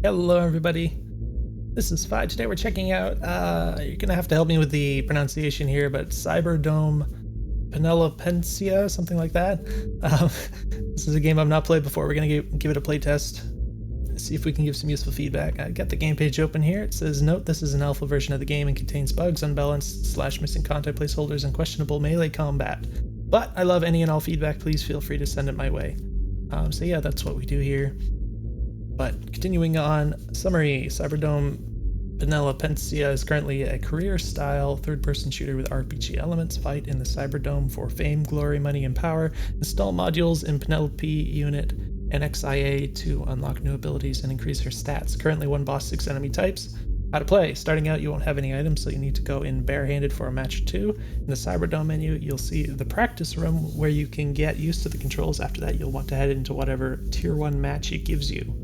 Hello everybody, this is Fi. Today we're checking out, you're gonna have to help me with the pronunciation here, but Cyberdome, Penelopenxia, something like that. This is a game I've not played before. We're gonna give it a play test, see if we can give some useful feedback. I got the game page open here. It says, note this is an alpha version of the game and contains bugs, unbalanced / missing content placeholders, and questionable melee combat. But I love any and all feedback. Please feel free to send it my way. So yeah, that's what we do here. But continuing on, summary, Cyberdome Penelopenxia is currently a career-style third-person shooter with RPG elements. Fight in the Cyberdome for fame, glory, money, and power. Install modules in Penelope unit and XIA to unlock new abilities and increase her stats. Currently 1 boss, 6 enemy types. How to play. Starting out, you won't have any items, so you need to go in barehanded for a match or 2. In the Cyberdome menu, you'll see the practice room where you can get used to the controls. After that, you'll want to head into whatever tier 1 match it gives you.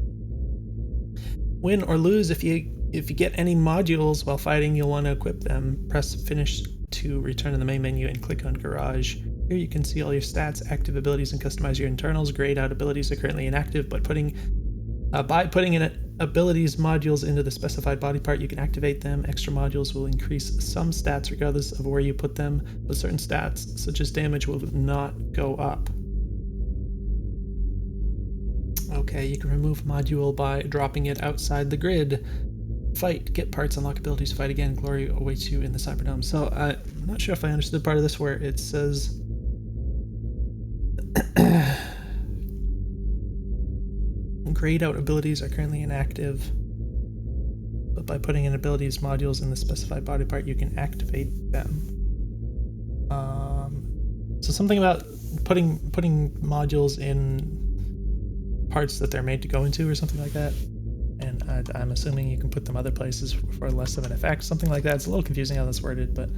Win or lose, if you get any modules while fighting, you'll want to equip them. Press finish to return to the main menu and click on Garage. Here you can see all your stats, active abilities, and customize your internals. Grayed out abilities are currently inactive, but by putting in abilities modules into the specified body part, you can activate them. Extra modules will increase some stats regardless of where you put them, but certain stats, such as damage, will not go up. Okay, you can remove module by dropping it outside the grid. Fight, get parts, unlock abilities, fight again, glory awaits you in the Cyberdome. So I'm not sure if I understood part of this where it says grayed out abilities are currently inactive, but by putting in abilities modules in the specified body part, you can activate them. So something about putting modules in parts that they're made to go into or something like that, and I'm assuming you can put them other places for less of an effect, something like that. It's a little confusing how that's worded, but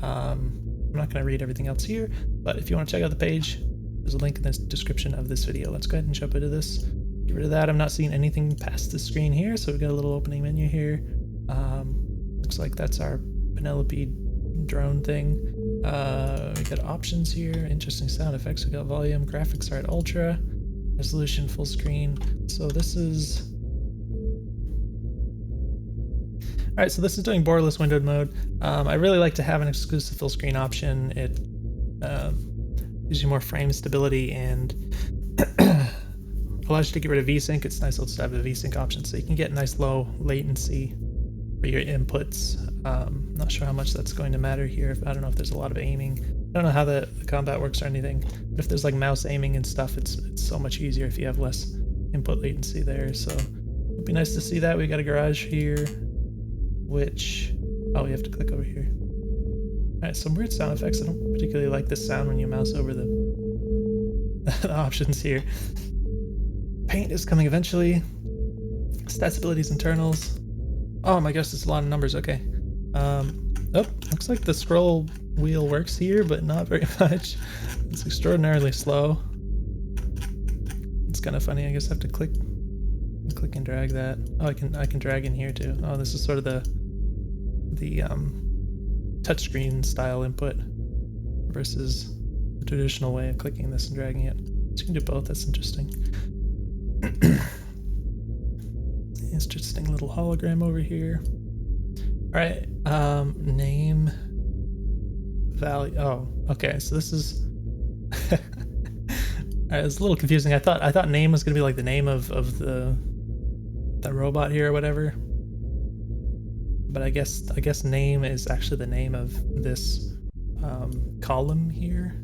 I'm not going to read everything else here. But if you want to check out the page, there's a link in the description of this video. Let's go ahead and jump into this. Get rid of that. I'm not seeing anything past the screen here, so we've got a little opening menu here. Looks like that's our Penelope drone thing. We got options here, interesting sound effects. We got volume, graphics are at ultra, resolution full screen. So this is alright, so this is doing borderless windowed mode. I really like to have an exclusive full screen option. It gives you more frame stability and allows you to get rid of VSync. It's nice also to have the VSync option so you can get nice low latency for your inputs. Not sure how much that's going to matter here. I don't know if there's a lot of aiming. I don't know how the combat works or anything, but if there's like mouse aiming and stuff, it's so much easier if you have less input latency there. So it'd be nice to see that. We got a garage here, which, oh, you have to click over here. Alright, some weird sound effects. I don't particularly like this sound when you mouse over the options here. Paint is coming eventually. Stats, abilities, internals. Oh my gosh, it's a lot of numbers. Okay. Oh, looks like the scroll wheel works here, but not very much. It's extraordinarily slow. It's kind of funny. I guess I have to click and drag that. Oh, I can drag in here too. Oh, this is sort of the touchscreen style input versus the traditional way of clicking this and dragging it. So you can do both. That's interesting. Interesting little hologram over here. All right, name, value. Oh, okay. So this is. It's a little confusing. I thought name was gonna be like the name of the robot here or whatever. But I guess name is actually the name of this column here.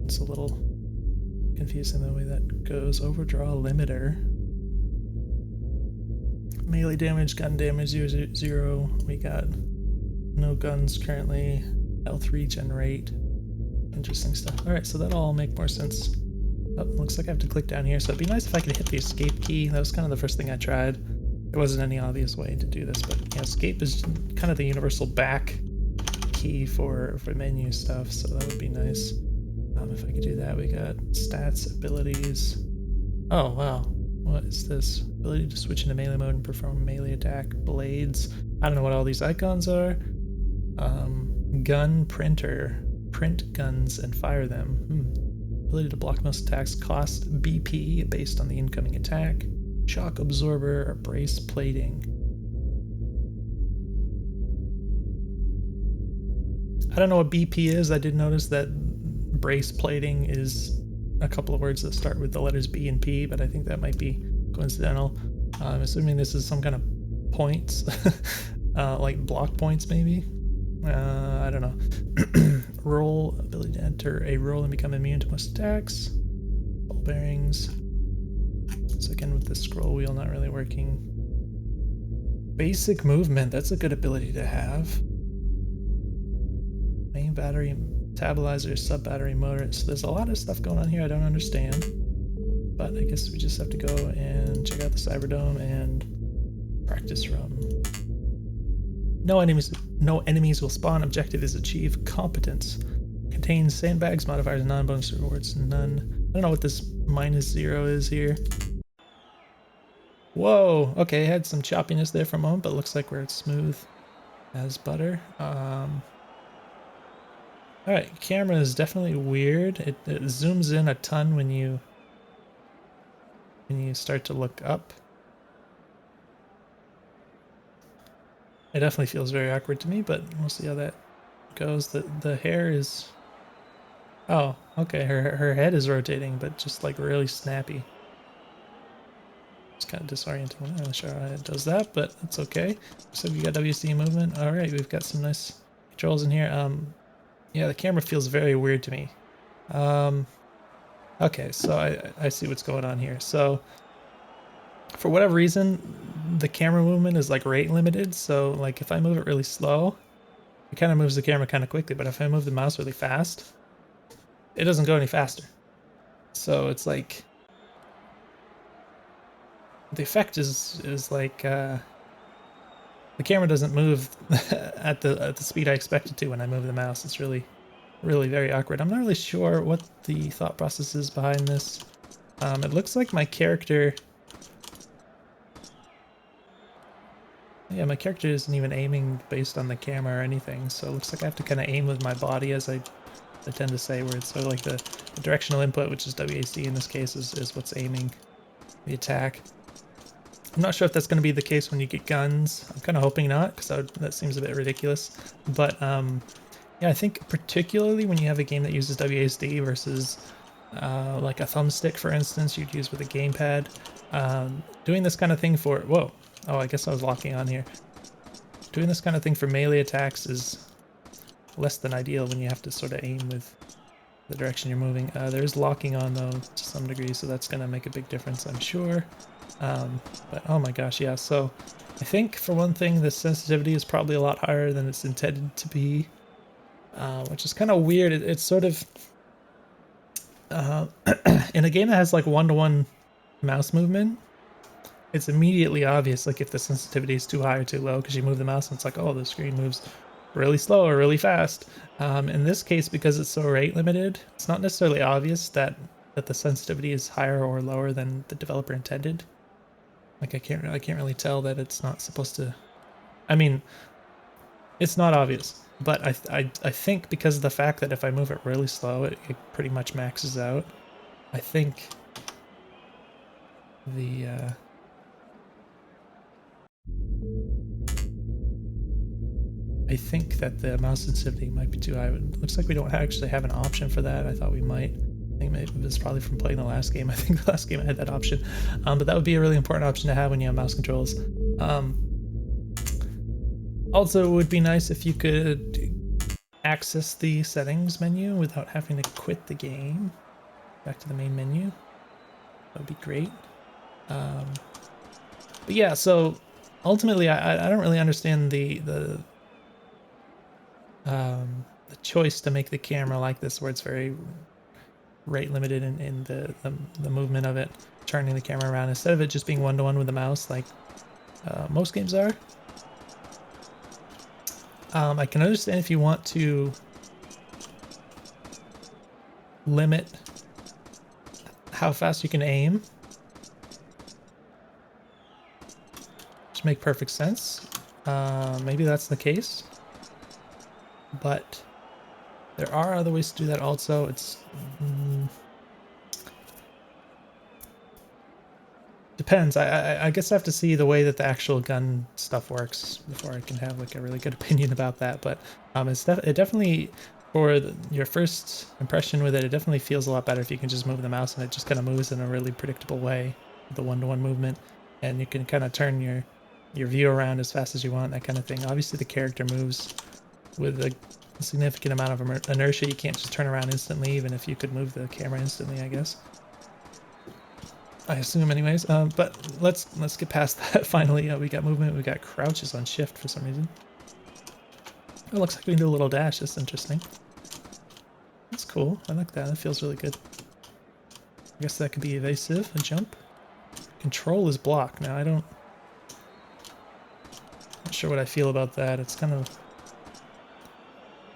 It's a little confusing the way that goes. Overdraw limiter. Melee damage, gun damage 0. We got no guns currently. Health regenerate. Interesting stuff. Alright, so that'll all make more sense. Oh, looks like I have to click down here, so it'd be nice if I could hit the escape key. That was kind of the first thing I tried. There wasn't any obvious way to do this, but yeah, escape is kind of the universal back key for menu stuff, so that would be nice. If I could do that, we got stats, abilities. Oh, wow. What is this? Ability to switch into melee mode and perform a melee attack. Blades. I don't know what all these icons are. Gun printer. Print guns and fire them. Ability to block most attacks. Cost BP based on the incoming attack. shock absorber or brace plating. I don't know what BP is. I did notice that brace plating is a couple of words that start with the letters B and P, but I think that might be coincidental. I'm assuming this is some kind of points, like block points maybe. I don't know. Roll, ability to enter a roll and become immune to most attacks. Ball bearings. So again, with the scroll wheel not really working. Basic movement, that's a good ability to have. Main battery, metabolizer, sub battery motor. So there's a lot of stuff going on here I don't understand. But I guess we just have to go and check out the Cyberdome and practice run. No enemies will spawn. Objective is achieve competence. Contains sandbags, modifiers, non-bonus rewards, none. I don't know what this -0 is here. Whoa, okay, had some choppiness there for a moment, but looks like we're smooth as butter. Alright, camera is definitely weird. It zooms in a ton when you start to look up. It definitely feels very awkward to me, but we'll see how that goes. The hair is... Oh, okay, her head is rotating, but just like really snappy. It's kind of disorienting. I'm not really sure how it does that, but it's okay. So we got WC movement. All right, we've got some nice controls in here. Yeah, the camera feels very weird to me. Okay, so I see what's going on here. So for whatever reason, the camera movement is like rate limited. So like if I move it really slow, it kind of moves the camera kind of quickly. But if I move the mouse really fast, it doesn't go any faster. So it's like the effect is like the camera doesn't move at the speed I expect it to when I move the mouse. It's really very awkward. I'm not really sure what the thought process is behind this. It looks like my character... Yeah, my character isn't even aiming based on the camera or anything, so it looks like I have to kind of aim with my body, as I tend to say, where it's sort of like the directional input, which is WASD in this case, is what's aiming the attack. I'm not sure if that's going to be the case when you get guns. I'm kind of hoping not, because that seems a bit ridiculous. But yeah, I think particularly when you have a game that uses WASD versus like a thumbstick, for instance, you'd use with a gamepad. Doing this kind of thing for... Whoa. Oh, I guess I was locking on here. Doing this kind of thing for melee attacks is less than ideal when you have to sort of aim with the direction you're moving. There's locking on, though, to some degree, so that's going to make a big difference, I'm sure. But oh my gosh, yeah, so I think for one thing the sensitivity is probably a lot higher than it's intended to be, which is kind of weird. It's sort of in a game that has like one-to-one mouse movement, it's immediately obvious like if the sensitivity is too high or too low, because you move the mouse and it's like, oh, the screen moves really slow or really fast. In this case, because it's so rate limited, it's not necessarily obvious that the sensitivity is higher or lower than the developer intended. Like I can't really tell that it's not supposed to... I mean, it's not obvious, but I think because of the fact that if I move it really slow, it pretty much maxes out. I think the I think that the mouse sensitivity might be too high. It looks like we don't actually have an option for that. I thought we might. I think maybe it's probably from playing the last game. I think the last game I had that option, but that would be a really important option to have when you have mouse controls. Also, it would be nice if you could access the settings menu without having to quit the game. Back to the main menu. That would be great. But yeah, so ultimately, I don't really understand the choice to make the camera like this, where it's very rate limited in the movement of it, turning the camera around instead of it just being one-to-one with the mouse like most games are. I can understand if you want to limit how fast you can aim, which make perfect sense. Maybe that's the case, but there are other ways to do that also. It's depends. I guess I have to see the way that the actual gun stuff works before I can have like a really good opinion about that. But it definitely, for your first impression with it, it definitely feels a lot better if you can just move the mouse and it just kind of moves in a really predictable way, the one-to-one movement, and you can kind of turn your view around as fast as you want, that kind of thing. Obviously, the character moves with a significant amount of inertia. You can't just turn around instantly, even if you could move the camera instantly, I guess. I assume, anyways. But let's get past that. Finally, we got movement. We got crouches on shift for some reason. Oh, it looks like we can do a little dash. That's interesting. That's cool. I like that. That feels really good. I guess that could be evasive. A jump. Control is block. Now not sure what I feel about that. It's kind of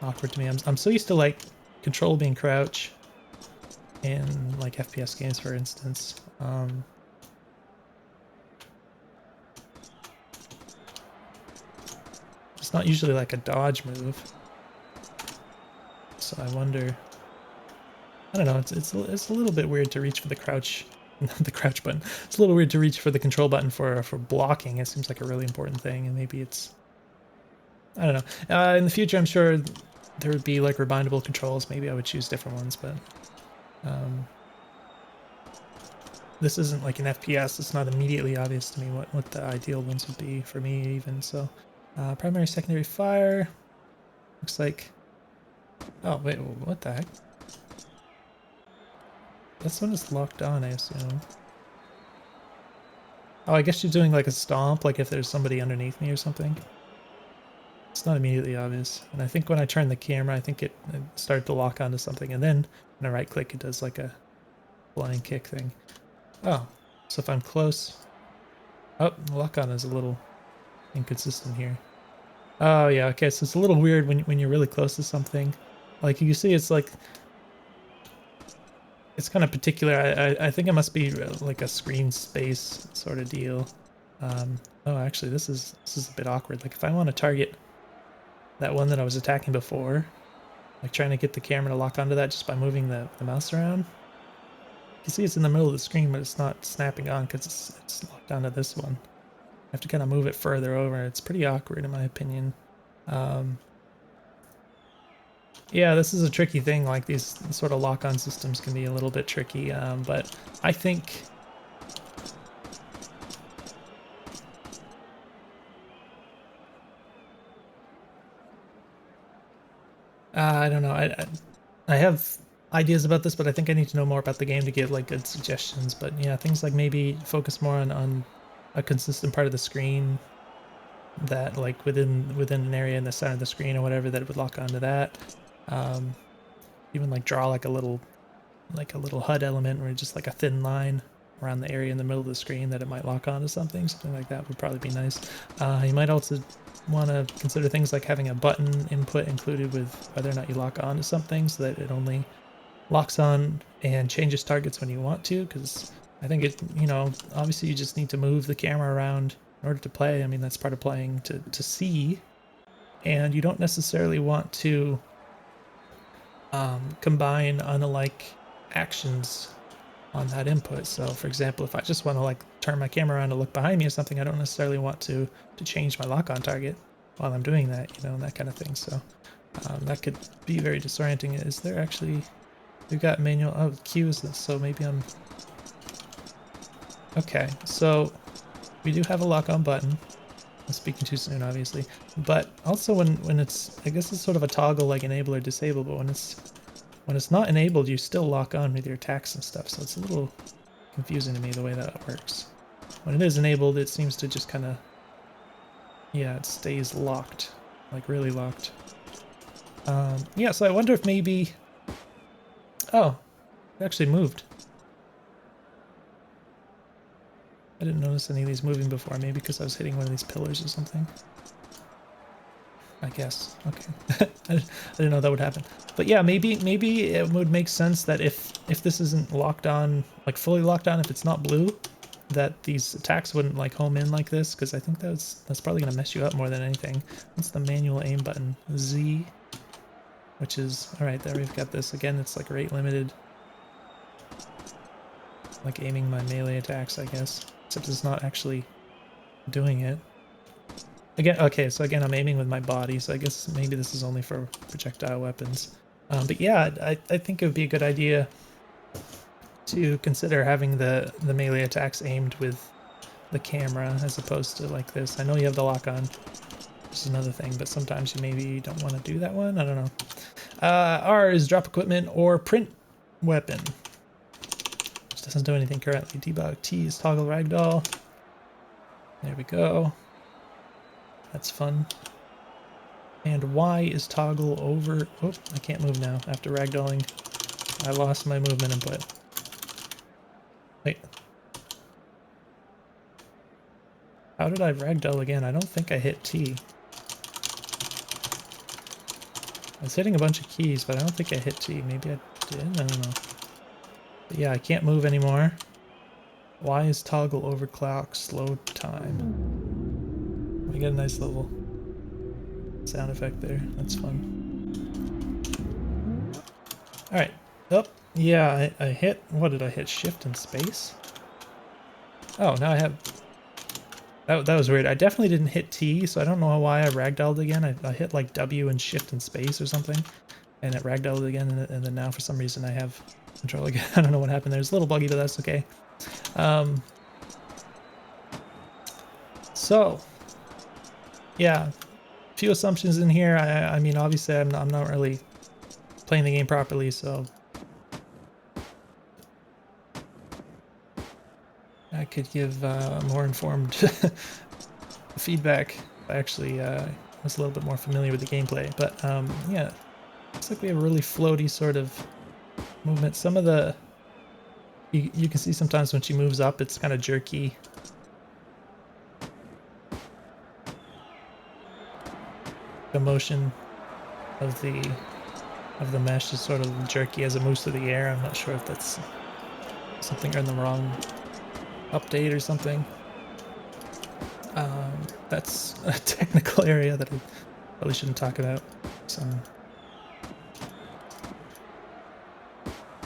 awkward to me. I'm so used to like control being crouch in like FPS games, for instance. It's not usually like a dodge move, so I wonder. I don't know. It's a little bit weird to reach for the crouch, the crouch button. It's a little weird to reach for the control button for blocking. It seems like a really important thing, and maybe it's. I don't know. In the future, I'm sure there would be like rebindable controls. Maybe I would choose different ones, but this isn't like an FPS. It's not immediately obvious to me what the ideal ones would be for me, even. So, primary, secondary fire. Looks like. Oh wait, what the heck? This one is locked on, I assume. Oh, I guess she's doing like a stomp, like if there's somebody underneath me or something. It's not immediately obvious. And I think when I turn the camera, I think it started to lock onto something. And then when I right click, it does like a flying kick thing. Oh, so if I'm close. Oh, the lock on is a little inconsistent here. Oh yeah, okay, so it's a little weird when you're really close to something. Like you see, it's like it's kind of particular. I think it must be like a screen space sort of deal. Oh, actually, this is a bit awkward. Like if I want to target that one that I was attacking before, like trying to get the camera to lock onto that just by moving the mouse around. You see, it's in the middle of the screen, but it's not snapping on because it's locked onto this one. I have to kind of move it further over. It's pretty awkward in my opinion. Yeah, this is a tricky thing. Like these sort of lock-on systems can be a little bit tricky, but I think I don't know. I have ideas about this, but I think I need to know more about the game to give like good suggestions. But yeah, things like maybe focus more on a consistent part of the screen that like within an area in the center of the screen or whatever that it would lock onto that. Um, Even like draw like a little HUD element or just like a thin line around the area in the middle of the screen that it might lock onto something. Something like that would probably be nice. You might also want to consider things like having a button input included with whether or not you lock onto something so that it only locks on and changes targets when you want to, because I think it, obviously you just need to move the camera around in order to play. I mean, that's part of playing to see, and you don't necessarily want to combine unlike actions on that input. So for example, if I just want to like turn my camera around to look behind me or something, I don't necessarily want to change my lock on target while I'm doing that, that kind of thing. So that could be very disorienting. Is there actually, we've got manual, oh, Q is this, so maybe I'm, okay, so we do have a lock on button. I'm speaking too soon, obviously, but also when it's, I guess it's sort of a toggle like enable or disable, but when it's not enabled, you still lock on with your attacks and stuff, so it's a little confusing to me the way that works. When it is enabled, it seems to just kind of, yeah, it stays locked, like really locked. Yeah, so I wonder if maybe, oh, it actually moved. I didn't notice any of these moving before, maybe because I was hitting one of these pillars or something. I guess. Okay. I didn't know that would happen. But yeah, maybe it would make sense that if this isn't locked on, like fully locked on, if it's not blue, that these attacks wouldn't like home in like this, because I think that's probably gonna mess you up more than anything. What's the manual aim button? Z, which is, all right, there we've got this. Again, it's like rate limited. Like aiming my melee attacks, I guess. except it's not actually doing it. Again, okay, so again, I'm aiming with my body, so I guess maybe this is only for projectile weapons. But yeah, I think it would be a good idea to consider having the melee attacks aimed with the camera as opposed to like this. I know you have the lock on, which is another thing, but sometimes you maybe don't want to do that one. I don't know. R is drop equipment or print weapon. Which doesn't do anything currently. Debug. T is toggle ragdoll. There we go. That's fun. And Y is toggle over. Oh, I can't move now after ragdolling. I lost my movement input. Wait. How did I ragdoll again? I don't think I hit T. I was hitting a bunch of keys, but I don't think I hit T. Maybe I did? I don't know. But yeah, I can't move anymore. Y is toggle overclock slow time. We get a nice little sound effect there. That's fun. Alright. Oh, yeah, I hit... What did I hit? Shift and space? Oh, now I have... That was weird. I definitely didn't hit T, so I don't know why I ragdolled again. I hit like W and shift and space or something, and it ragdolled again, and then now for some reason I have control again. I don't know what happened there. It's a little buggy, but that's okay. So, yeah, few assumptions in here. I mean, obviously I'm not really playing the game properly, so I could give more informed feedback. I actually was a little bit more familiar with the gameplay, but yeah, looks like we have a really floaty sort of movement. Some of the you can see sometimes when she moves up, it's kind of jerky. The motion of the mesh is sort of jerky as it moves through the air. I'm not sure if that's something in the wrong update or something. That's a technical area that I probably shouldn't talk about. So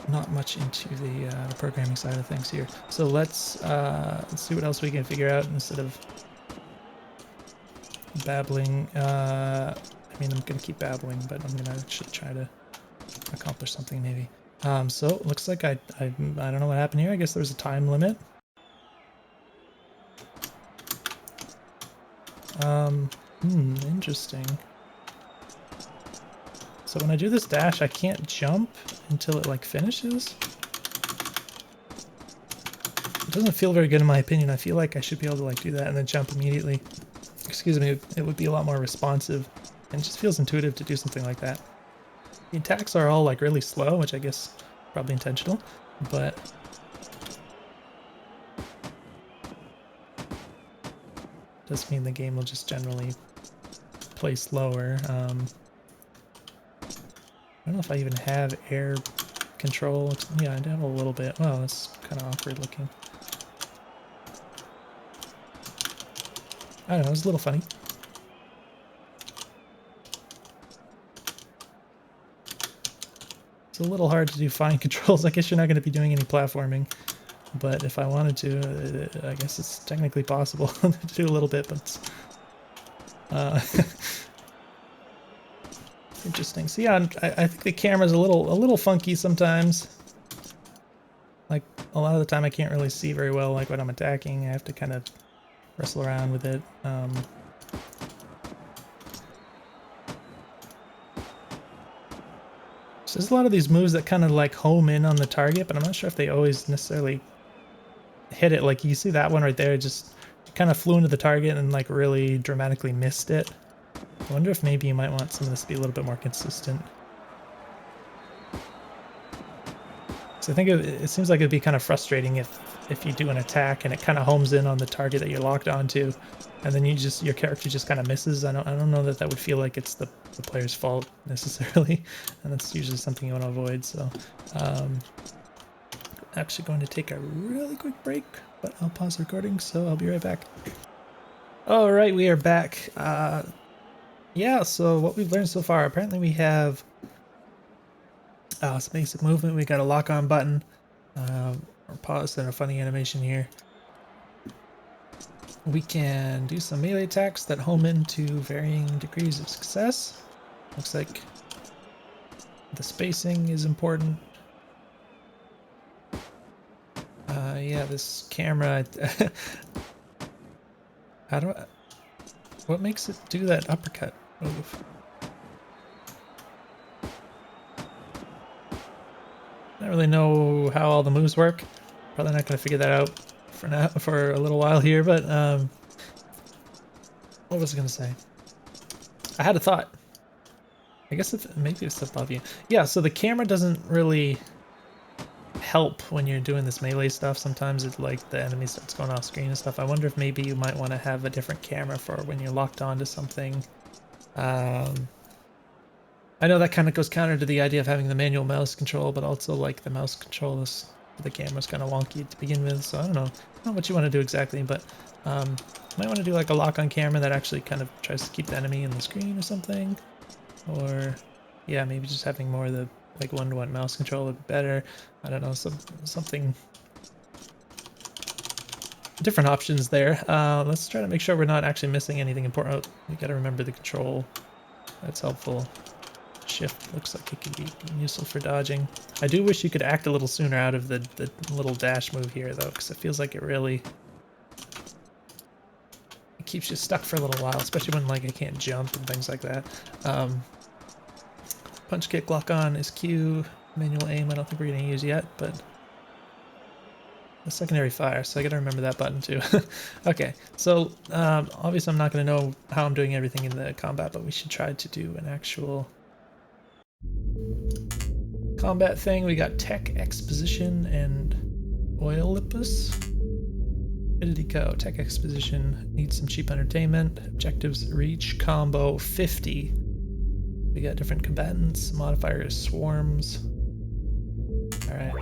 not much into the programming side of things here. So let's see what else we can figure out instead of babbling. I mean, I'm gonna keep babbling, but I'm gonna actually try to accomplish something maybe. So it looks like I don't know what happened here. I guess there was a time limit. Interesting. So when I do this dash, I can't jump until it like finishes. It doesn't feel very good in my opinion. I feel like I should be able to like do that and then jump immediately. Excuse me, it would be a lot more responsive and it just feels intuitive to do something like that. The attacks are all like really slow, which I guess probably intentional, but does mean the game will just generally play slower. I don't know if I even have air control. Yeah, I do have a little bit. Well, that's kind of awkward looking. I don't know, it was a little funny. It's a little hard to do fine controls. I guess you're not going to be doing any platforming, but if I wanted to, I guess it's technically possible to do a little bit, but it's interesting. So yeah, I think the camera's a little funky sometimes. Like a lot of the time I can't really see very well like when I'm attacking. I have to kind of wrestle around with it. So there's a lot of these moves that kind of like home in on the target, but I'm not sure if they always necessarily hit it. Like you see that one right there, just kind of flew into the target and like really dramatically missed it. I wonder if maybe you might want some of this to be a little bit more consistent. So I think it seems like it'd be kind of frustrating if you do an attack and it kind of homes in on the target that you're locked onto, and then your character just kind of misses. I don't know that would feel like it's the player's fault necessarily, and that's usually something you want to avoid. So actually going to take a really quick break, but I'll pause the recording, so I'll be right back. All right, we are back. Yeah, so what we've learned so far, apparently we have some basic movement. We got a lock on button, or pause, and a funny animation here. We can do some melee attacks that home into varying degrees of success. Looks like the spacing is important. Yeah, this camera. How do I, what makes it do that uppercut move? I don't really know how all the moves work. Probably not going to figure that out for now, for a little while here, but what was I going to say? I had a thought. I guess if maybe it's above you. Yeah, so the camera doesn't really help when you're doing this melee stuff. Sometimes it's like the enemy starts going off screen and stuff. I wonder if maybe you might want to have a different camera for when you're locked onto something. I know that kind of goes counter to the idea of having the manual mouse control, but also like the mouse control is the camera's kind of wonky to begin with. So I don't know what you want to do exactly, but might want to do like a lock on camera that actually kind of tries to keep the enemy in the screen or something. Or yeah, maybe just having more of the like one-to-one mouse control would be better. I don't know, something different options there. Let's try to make sure we're not actually missing anything important. Oh, we got to remember the control. That's helpful. Shift looks like it could be useful for dodging. I do wish you could act a little sooner out of the little dash move here, though, because it feels like it really it keeps you stuck for a little while, especially when like I can't jump and things like that. Punch kick lock on is Q. Manual aim I don't think we're going to use yet, but the secondary fire, so I got to remember that button too. Okay, so obviously I'm not going to know how I'm doing everything in the combat, but we should try to do an actual combat thing. We got tech exposition and oilipus. Rapidity Co. Tech exposition needs some cheap entertainment. Objectives reach combo 50. We got different combatants. Modifier is swarms. All right.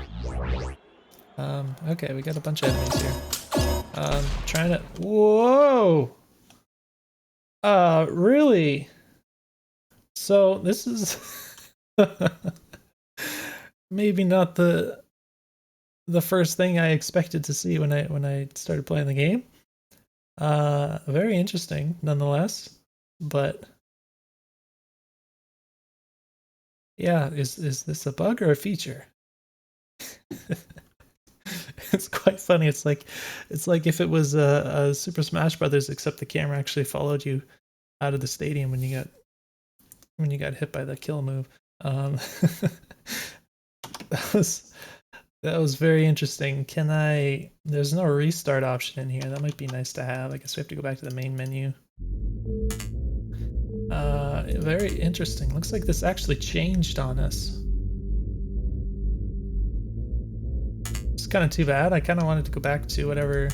Okay, we got a bunch of enemies here. Trying to. Whoa. Really? So this is maybe not the first thing I expected to see when I started playing the game. Very interesting nonetheless. But yeah, is this a bug or a feature? It's quite funny. It's like if it was a Super Smash Brothers, except the camera actually followed you out of the stadium when you got hit by the kill move. That was that was very interesting. Can I? There's no restart option in here. That might be nice to have. I guess we have to go back to the main menu. Very interesting. Looks like this actually changed on us. It's kind of too bad. I kind of wanted to go back to whatever.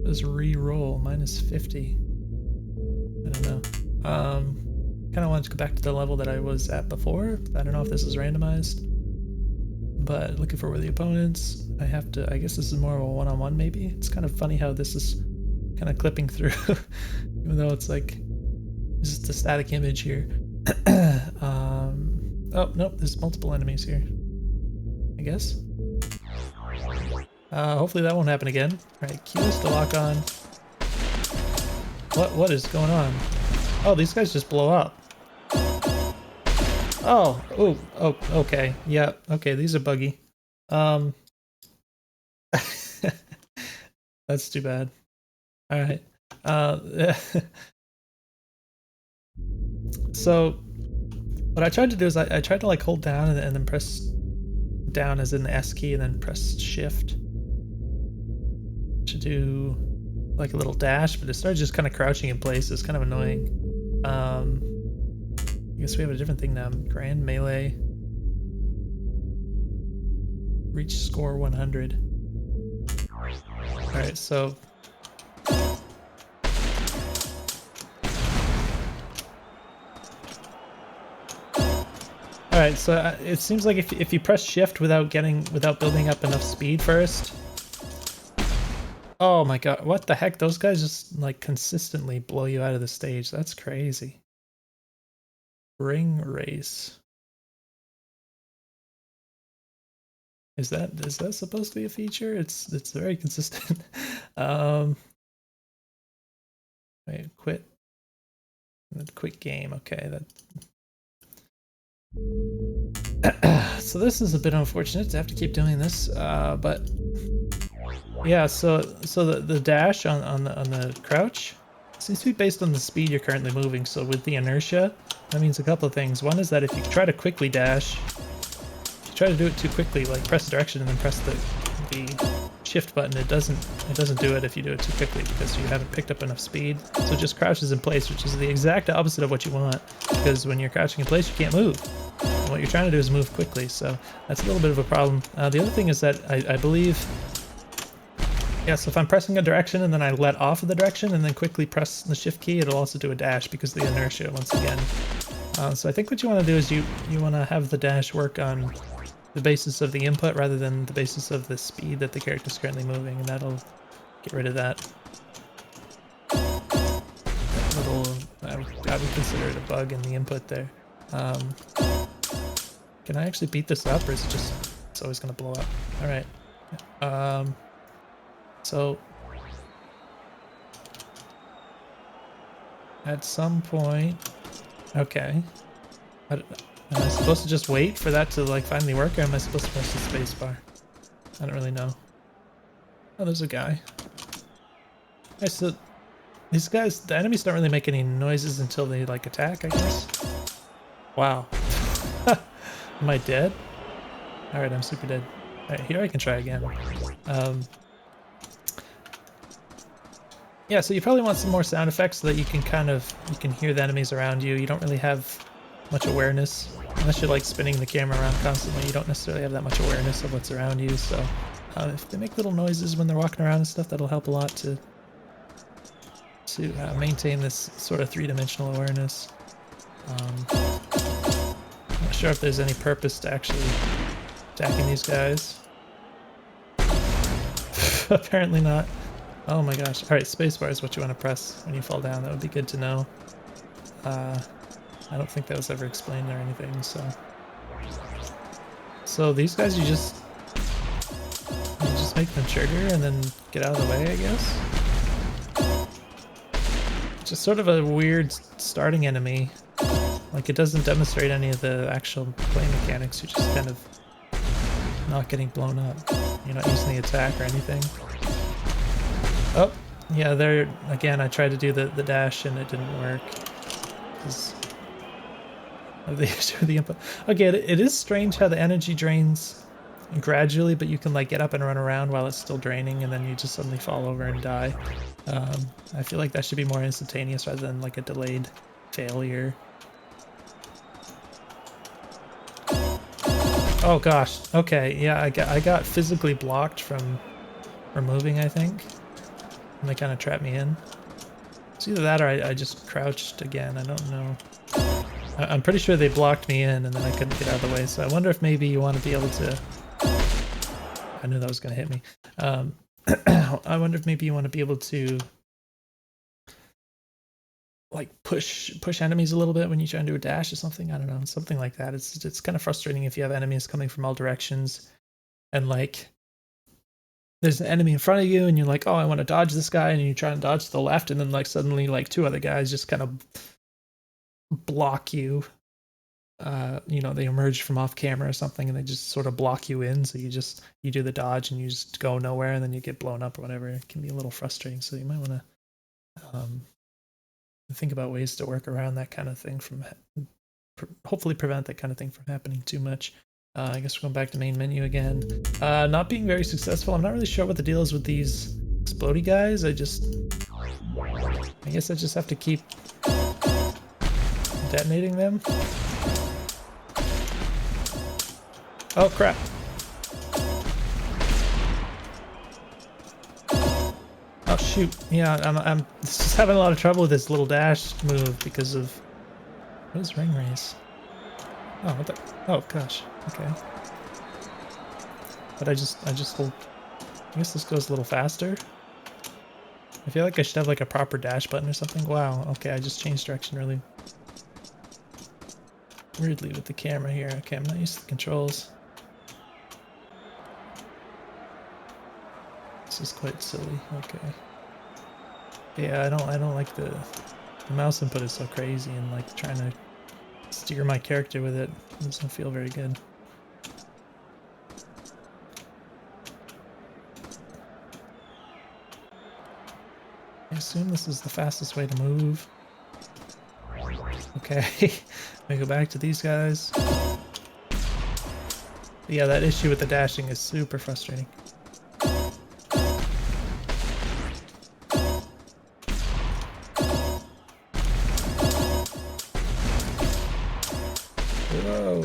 Let's re-roll -50. I don't know. Kind of wanted to go back to the level that I was at before. I don't know if this is randomized, but looking for the opponents. I have to. I guess this is more of a one-on-one. Maybe it's kind of funny how this is kind of clipping through, even though it's like just a static image here. Oh nope, there's multiple enemies here. I guess. Hopefully that won't happen again. All right, Q is to lock on. What is going on? Oh, these guys just blow up. Oh, okay. Yeah, okay, these are buggy. That's too bad. All right. So what I tried to do is I tried to like hold down and then press down as in the S key and then press shift to do like a little dash, but it started just kind of crouching in place. It's kind of annoying. I guess we have a different thing now. Grand melee. Reach score 100. Alright, so Alright, so it seems like if you press shift without building up enough speed first. Oh my god, what the heck? Those guys just like consistently blow you out of the stage. That's crazy. Ring race. Is that supposed to be a feature? It's very consistent. Wait, quit. Quit game. Okay, that. So this is a bit unfortunate to have to keep doing this, but yeah. So the dash on the crouch seems to be based on the speed you're currently moving. So with the inertia, that means a couple of things. One is that if you try to quickly dash, if you try to do it too quickly, like press direction and then press the shift button, it doesn't do it if you do it too quickly because you haven't picked up enough speed. So it just crouches in place, which is the exact opposite of what you want, because when you're crouching in place you can't move. And what you're trying to do is move quickly, so that's a little bit of a problem. The other thing is that I believe, yeah, so if I'm pressing a direction and then I let off of the direction and then quickly press the shift key, it'll also do a dash because of the inertia once again. So I think what you want to do is you want to have the dash work on the basis of the input rather than the basis of the speed that the character's currently moving, and that'll get rid of that little, I would consider it a bug in the input there. Can I actually beat this up, or is it just, it's always going to blow up? Alright. So at some point, okay. Am I supposed to just wait for that to like finally work, or am I supposed to press the space bar? I don't really know. Oh, there's a guy. Okay, so these guys, the enemies don't really make any noises until they like attack, I guess. Wow. Am I dead? Alright, I'm super dead. Alright, here I can try again. Yeah, so you probably want some more sound effects so that you can you can hear the enemies around you. You don't really have much awareness. Unless you're like spinning the camera around constantly, you don't necessarily have that much awareness of what's around you. So if they make little noises when they're walking around and stuff, that'll help a lot to maintain this sort of three-dimensional awareness. Not sure if there's any purpose to actually attacking these guys. Apparently not. Oh my gosh. Alright, spacebar is what you want to press when you fall down. That would be good to know. I don't think that was ever explained or anything, so... So these guys, you just make them trigger and then get out of the way, I guess? Just sort of a weird starting enemy. Like, it doesn't demonstrate any of the actual play mechanics, you're just kind of not getting blown up. You're not using the attack or anything. Oh, yeah, there, again, I tried to do the dash and it didn't work. Because of the issue with the input. Okay, it is strange how the energy drains gradually, but you can like get up and run around while it's still draining, and then you just suddenly fall over and die. I feel like that should be more instantaneous rather than like a delayed failure. Oh gosh, okay, yeah, I got physically blocked from removing, I think. And they kind of trapped me in. It's either that or I just crouched again, I don't know. I'm pretty sure they blocked me in and then I couldn't get out of the way, so I wonder if maybe you want to be able to... I knew that was going to hit me. I wonder if maybe you want to be able to like push enemies a little bit when you try and do a dash or something. I don't know, something like that. It's kind of frustrating if you have enemies coming from all directions and like there's an enemy in front of you and you're like, oh, I want to dodge this guy, and you try and dodge to the left, and then like suddenly like two other guys just kind of block you. You know, they emerge from off camera or something and they just sort of block you in, so you do the dodge and you just go nowhere and then you get blown up or whatever. It can be a little frustrating, so you might want to think about ways to work around that kind of thing from hopefully prevent that kind of thing from happening too much. I guess we're going back to main menu again. Not being very successful. I'm not really sure what the deal is with these explodey guys. I guess I just have to keep detonating them. Oh crap. Oh shoot. Yeah, I'm just having a lot of trouble with this little dash move because of... What is ring race? Oh, what the... Oh gosh. Okay. But I just hold... I guess this goes a little faster. I feel like I should have like a proper dash button or something. Wow, okay, I just changed direction really weirdly with the camera here. Okay, I'm not used to the controls. This is quite silly. Okay. Yeah, I don't like the mouse input is so crazy, and like trying to steer my character with it doesn't feel very good. I assume this is the fastest way to move. Okay, let me go back to these guys. Yeah, that issue with the dashing is super frustrating. Whoa.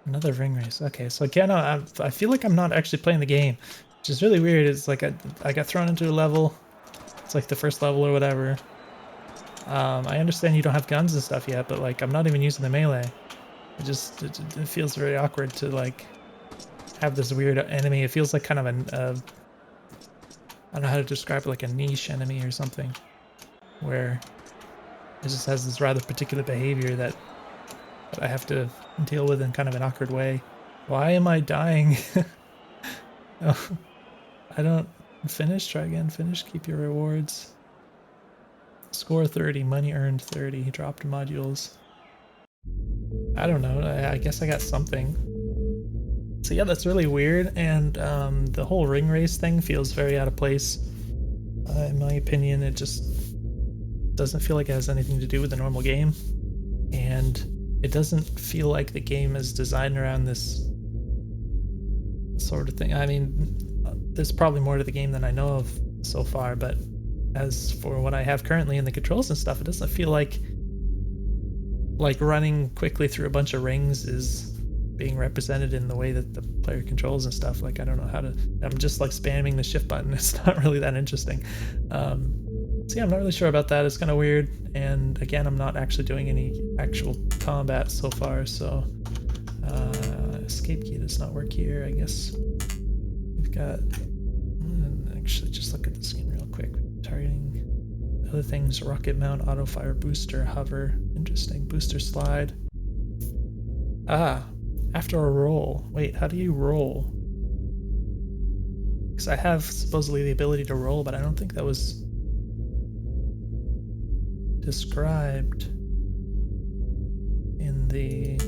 Another ring race. Okay, so again, I feel like I'm not actually playing the game, which is really weird. It's like I got thrown into a level. It's like the first level or whatever. I understand you don't have guns and stuff yet, but like I'm not even using the melee. It feels very awkward to like have this weird enemy. It feels like kind of I don't know how to describe it, like a niche enemy or something, where it just has this rather particular behavior that I have to deal with in kind of an awkward way. Why am I dying? Oh, I don't finish. Try again. Finish. Keep your rewards. Score 30. Money earned 30. Dropped modules. I don't know. I guess I got something. So yeah, that's really weird, and the whole ring race thing feels very out of place. In my opinion, it just doesn't feel like it has anything to do with the normal game, and it doesn't feel like the game is designed around this sort of thing. I mean, there's probably more to the game than I know of so far, but as for what I have currently in the controls and stuff, it doesn't feel like running quickly through a bunch of rings is being represented in the way that the player controls and stuff. Like, I don't know how to, I'm just like spamming the shift button. It's not really that interesting. So yeah, I'm not really sure about that. It's kind of weird. And again, I'm not actually doing any actual combat so far. So escape key does not work here. I guess we've got, actually just look at the screen real quick. Targeting other things, rocket mount, auto fire booster, hover. Interesting. Booster slide. Ah, after a roll. Wait, how do you roll? Because I have supposedly the ability to roll, but I don't think that was described in the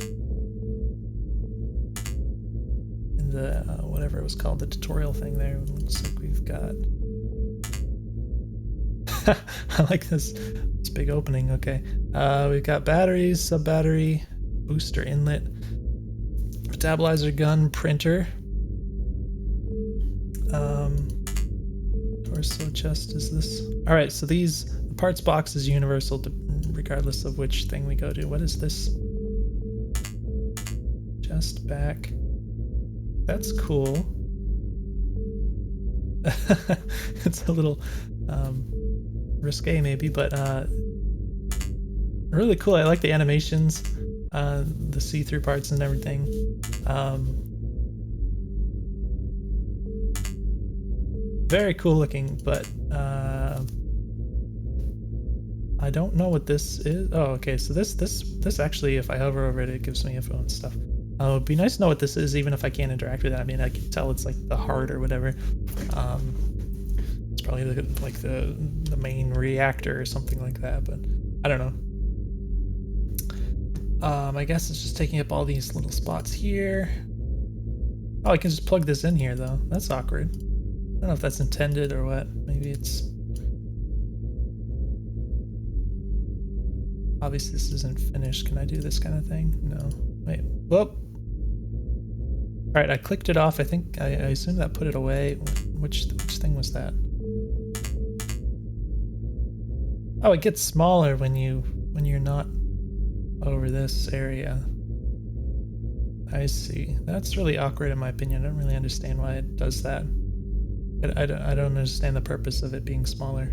whatever it was called, the tutorial thing there. It looks like we've got I like this big opening. Okay, we've got batteries, sub battery, booster inlet, metabolizer gun, printer, torso chest is this. All right, so the parts box is universal regardless of which thing we go to. What is this? Chest back. That's cool. It's a little risque maybe, but really cool. I like the animations, the see-through parts and everything. Very cool looking, but I don't know what this is. Oh, okay. So this actually, if I hover over it, it gives me info and stuff. It'd be nice to know what this is, even if I can't interact with it. I mean, I can tell it's like the heart or whatever. It's probably like the main reactor or something like that, but I don't know. I guess it's just taking up all these little spots here. Oh, I can just plug this in here though. That's awkward. I don't know if that's intended or what. Maybe it's... Obviously this isn't finished. Can I do this kind of thing? No. Wait. Whoop. Alright, I clicked it off. I think I assume that put it away. Which thing was that? Oh, it gets smaller when you're not over this area. I see. That's really awkward in my opinion. I don't really understand why it does that. I don't understand the purpose of it being smaller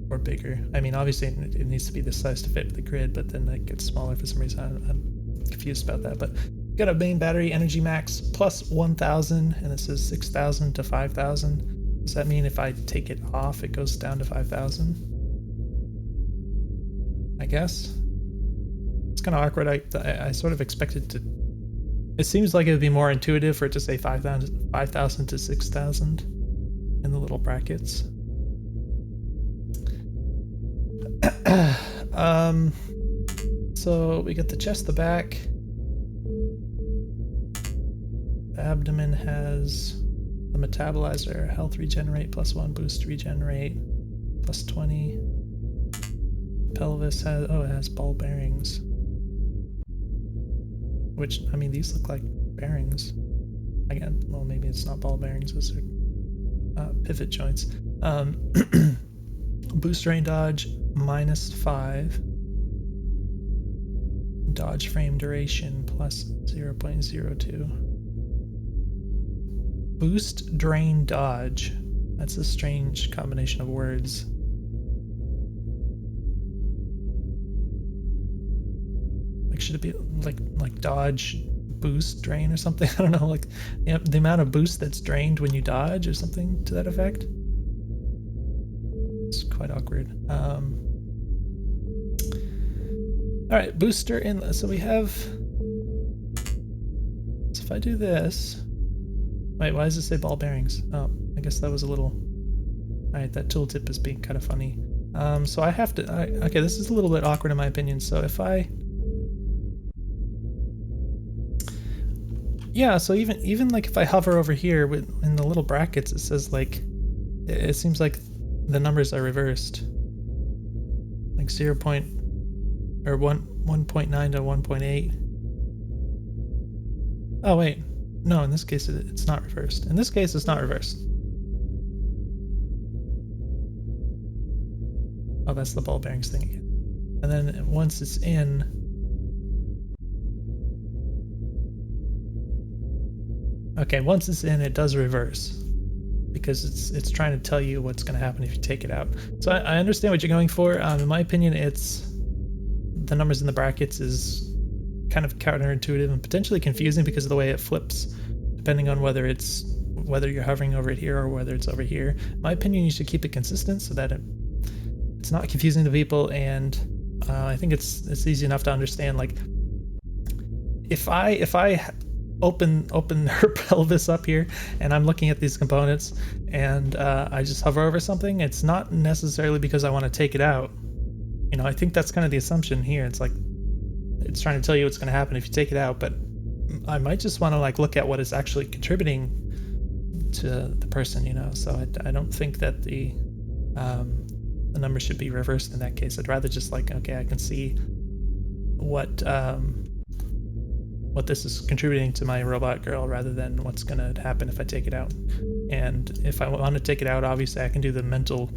or bigger. I mean, obviously it needs to be this size to fit with the grid, but then it gets smaller for some reason. I'm confused about that. But got a main battery energy max plus 1,000, and it says 6,000 to 5,000. Does that mean if I take it off, it goes down to 5,000? I guess. It's kind of awkward. I sort of expected to. It seems like it would be more intuitive for it to say 5,000 to 6,000 in the little brackets. So we got the chest, the back. The abdomen has the metabolizer, health regenerate +1, boost regenerate +20. Pelvis has, oh, it has ball bearings. Which, I mean, these look like bearings. Again, well, maybe it's not ball bearings, those are pivot joints. Boost range dodge -5. Dodge frame duration +0.02. Boost drain dodge. That's a strange combination of words. Like, should it be like dodge boost drain or something? I don't know, like, you know, the amount of boost that's drained when you dodge or something to that effect. It's quite awkward. All right, booster in. So we have. So if I do this, wait, why does it say ball bearings? Oh, I guess that was a little. All right, that tooltip is being kind of funny. So I have to. Okay, this is a little bit awkward in my opinion. So if I. Yeah, so even like if I hover over here in the little brackets, it says like, it seems like the numbers are reversed. Like 1.9 to 1.8. Oh wait, no, in this case it's not reversed. In this case it's not reversed. Oh, that's the ball bearings thing again. And then once it's in, okay, once it's in, it does reverse because it's trying to tell you what's going to happen if you take it out. So I understand what you're going for. In my opinion, it's the numbers in the brackets is kind of counterintuitive and potentially confusing because of the way it flips, depending on whether you're hovering over it here or whether it's over here. In my opinion, you should keep it consistent so that it's not confusing to people, and I think it's easy enough to understand. Like, if I open her pelvis up here and I'm looking at these components and I just hover over something, it's not necessarily because I want to take it out. You know, I think that's kind of the assumption here. It's like it's trying to tell you what's going to happen if you take it out, but I might just want to like look at what is actually contributing to the person, you know. So I don't think that the number should be reversed in that case. I'd rather just like, okay, I can see what this is contributing to my robot girl rather than what's going to happen if I take it out. And if I want to take it out, obviously I can do the mental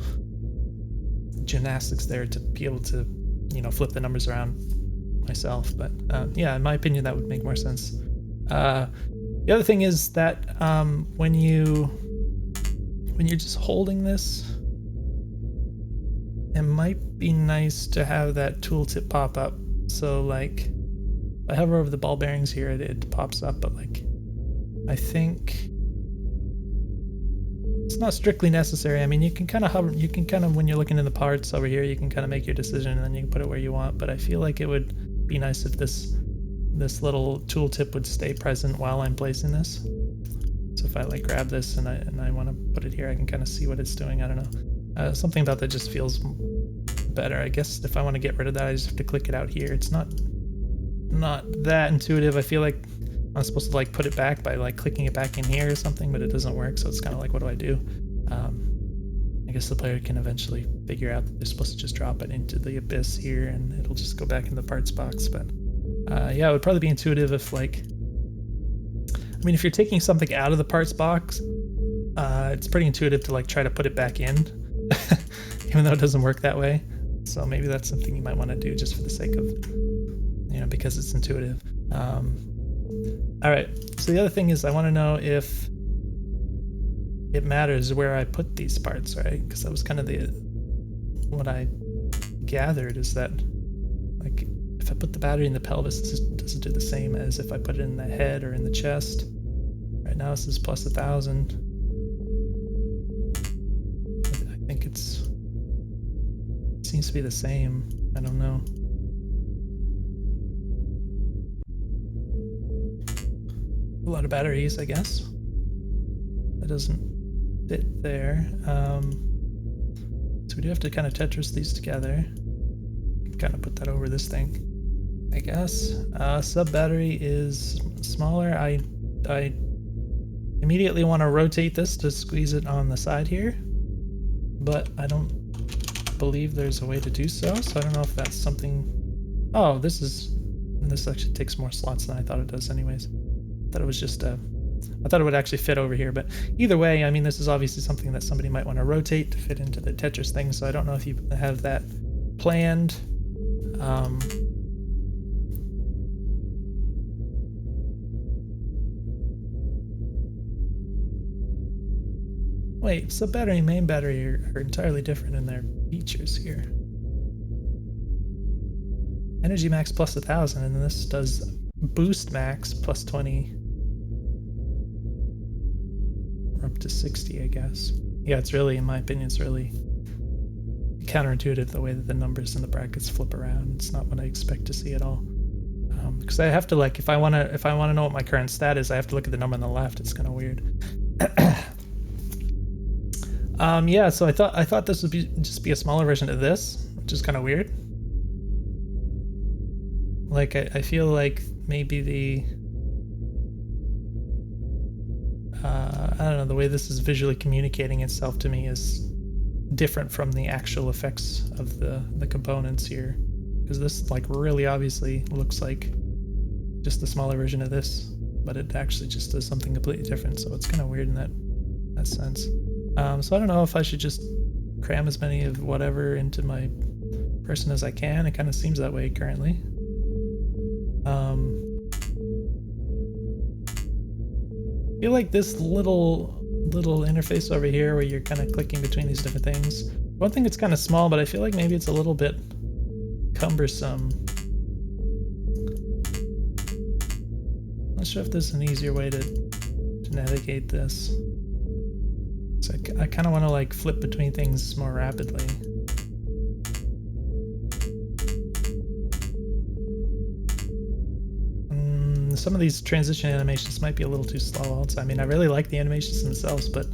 gymnastics there to be able to, you know, flip the numbers around myself. But yeah, in my opinion, that would make more sense. The other thing is that when you're just holding this, it might be nice to have that tooltip pop up. So like, if I hover over the ball bearings here, it pops up, but like, I think it's not strictly necessary. I mean, you can kind of hover, you can kind of, when you're looking in the parts over here, you can kind of make your decision and then you can put it where you want. But I feel like it would be nice if this little tooltip would stay present while I'm placing this. So if I like grab this and I want to put it here, I can kind of see what it's doing. I don't know. Something about that just feels better. I guess if I want to get rid of that, I just have to click it out here. It's not that intuitive. I feel like I'm supposed to like put it back by like clicking it back in here or something, but it doesn't work. So it's kind of like, what do I do? I guess the player can eventually figure out that they're supposed to just drop it into the abyss here and it'll just go back in the parts box. But yeah, it would probably be intuitive if like, I mean, if you're taking something out of the parts box, it's pretty intuitive to like try to put it back in, even though it doesn't work that way. So maybe that's something you might want to do just for the sake of, you know, because it's intuitive. All right, so the other thing is I want to know if it matters where I put these parts, right? Because that was kind of what I gathered is that, like, if I put the battery in the pelvis, does it do the same as if I put it in the head or in the chest? Right now this is plus 1,000. I think it seems to be the same. I don't know. A lot of batteries, I guess. That doesn't fit there. So we do have to kind of Tetris these together. Kind of put that over this thing, I guess. Sub battery is smaller. I immediately want to rotate this to squeeze it on the side here, but I don't believe there's a way to do so. So I don't know if that's something. Oh, this actually takes more slots than I thought it does anyways. I thought it was just I thought it would actually fit over here, but either way, I mean, this is obviously something that somebody might want to rotate to fit into the Tetris thing, so I don't know if you have that planned. Wait, sub battery and main battery are entirely different in their features here. Energy max plus 1,000, and this does boost max plus 20. Or up to 60, I guess. Yeah, it's really, in my opinion, it's really counterintuitive the way that the numbers in the brackets flip around. It's not what I expect to see at all. Because I have to, like, if I wanna know what my current stat is, I have to look at the number on the left. It's kind of weird. Yeah, so I thought this would just be a smaller version of this, which is kind of weird. Like, I feel like maybe the I don't know, the way this is visually communicating itself to me is different from the actual effects of the components here, because this like really obviously looks like just the smaller version of this, but it actually just does something completely different. So it's kind of weird in that sense. So I don't know if I should just cram as many of whatever into my person as I can. It kind of seems that way currently. I feel like this little interface over here where you're kind of clicking between these different things. One thing that's kind of small, but I feel like maybe it's a little bit cumbersome. Not sure if there's an easier way to navigate this. So I kind of want to like flip between things more rapidly. Some of these transition animations might be a little too slow also. I mean, I really like the animations themselves, but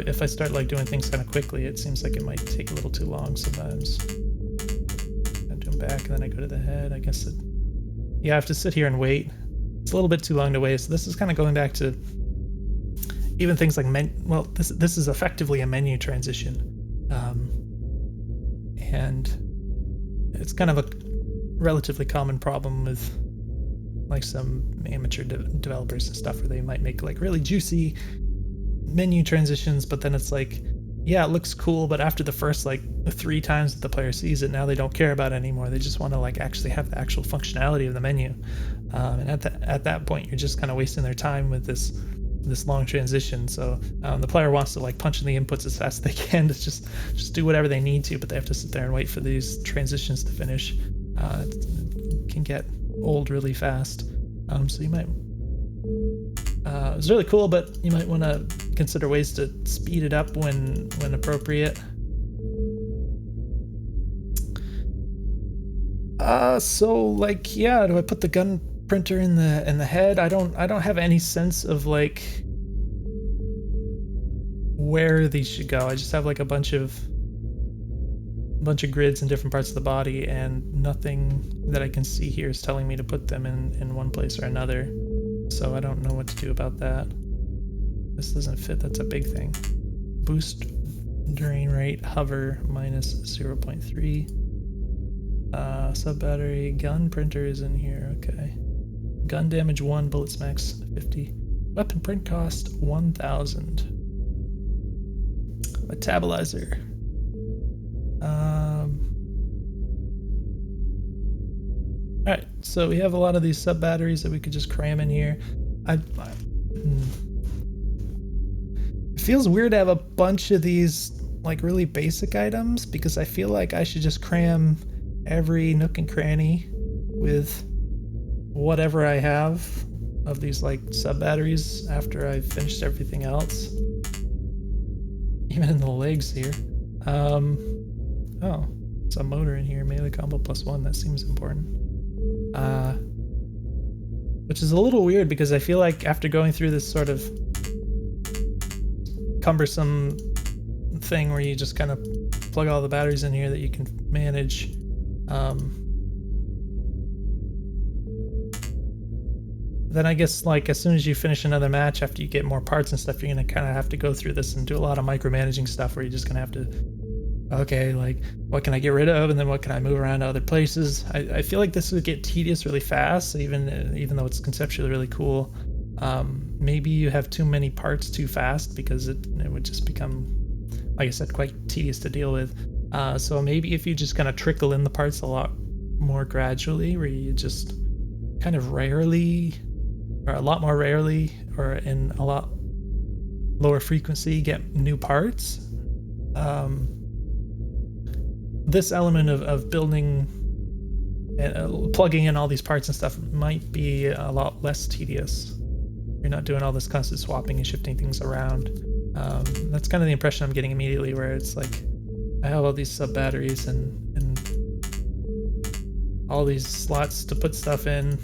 if I start like doing things kind of quickly, it seems like it might take a little too long sometimes. I do them back and then I go to the head. I guess yeah, I have to sit here and wait. It's a little bit too long to wait. So this is kind of going back to even things like well, this is effectively a menu transition, and it's kind of a relatively common problem with like some amateur developers and stuff, where they might make like really juicy menu transitions, but then it's like, yeah, it looks cool, but after the first like 3 times that the player sees it, now they don't care about it anymore. They just want to like actually have the actual functionality of the menu, and at that point you're just kind of wasting their time with this long transition. So the player wants to like punch in the inputs as fast as they can to just do whatever they need to, but they have to sit there and wait for these transitions to finish. It can get old really fast. So you might it's really cool, but you might want to consider ways to speed it up when appropriate. So like, yeah, do I put the gun printer in the head? I don't have any sense of like where these should go. I just have like a bunch of grids in different parts of the body, and nothing that I can see here is telling me to put them in one place or another. So I don't know what to do about that. This doesn't fit. That's a big thing. Boost drain rate hover minus 0.3. Sub battery gun printer is in here. Okay. Gun damage 1, bullets max 50. Weapon print cost 1,000. Metabolizer. Alright, so we have a lot of these sub batteries that we could just cram in here. It feels weird to have a bunch of these like really basic items, because I feel like I should just cram every nook and cranny with whatever I have of these like sub batteries after I've finished everything else. Even in the legs here. Oh, it's a motor in here. Melee combo +1. That seems important. which is a little weird because I feel like after going through this sort of cumbersome thing where you just kind of plug all the batteries in here that you can manage, then I guess like as soon as you finish another match, after you get more parts and stuff, you're gonna kind of have to go through this and do a lot of micromanaging stuff where you're just gonna have to, okay, like what can I get rid of, and then what can I move around to other places. I feel like this would get tedious really fast, even though it's conceptually really cool. Maybe you have too many parts too fast because it would just become, like I said, quite tedious to deal with. So maybe if you just kind of trickle in the parts a lot more gradually, where you just kind of rarely, or a lot more rarely, or in a lot lower frequency, get new parts. This element of building, plugging in all these parts and stuff might be a lot less tedious. You're not doing all this constant swapping and shifting things around. That's kind of the impression I'm getting immediately, where it's like I have all these sub batteries and all these slots to put stuff in.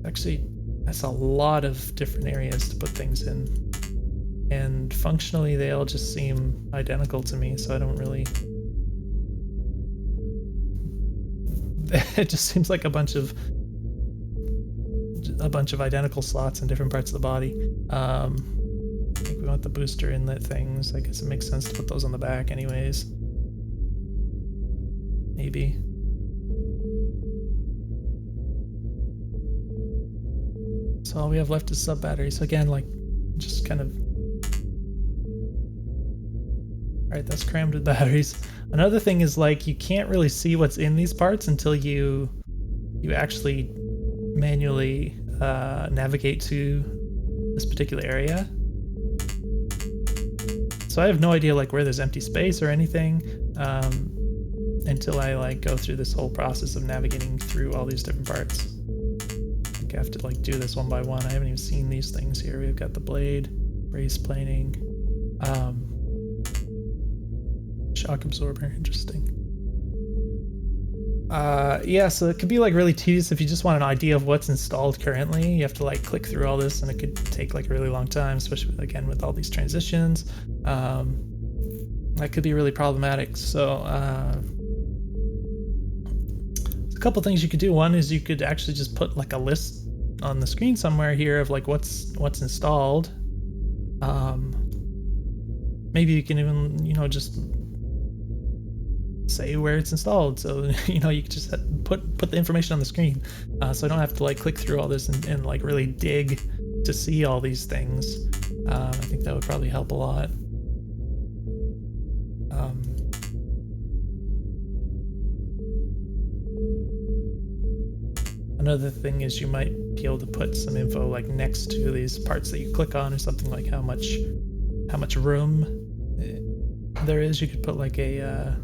Actually, that's a lot of different areas to put things in, and functionally they all just seem identical to me, so I don't really it just seems like a bunch of identical slots in different parts of the body. I think we want the booster inlet things. I guess it makes sense to put those on the back anyways. Maybe. So all we have left is sub batteries. So again, like, just kind of... Alright, that's crammed with batteries. Another thing is, like, you can't really see what's in these parts until you actually manually navigate to this particular area. So I have no idea like where there's empty space or anything until I like go through this whole process of navigating through all these different parts. I think I have to like do this one by one. I haven't even seen these things here. We've got the blade, brace planing, shock absorber, interesting. Yeah, so it could be like really tedious if you just want an idea of what's installed currently. You have to like click through all this, and it could take like a really long time, especially again with all these transitions. That could be really problematic. So there's a couple things you could do. One is you could actually just put like a list on the screen somewhere here of like what's installed. Maybe you can even, you know, just say where it's installed, so you know you can just put the information on the screen, so I don't have to like click through all this and like really dig to see all these things. I think that would probably help a lot. Another thing is you might be able to put some info like next to these parts that you click on, or something like how much room there is. You could put like a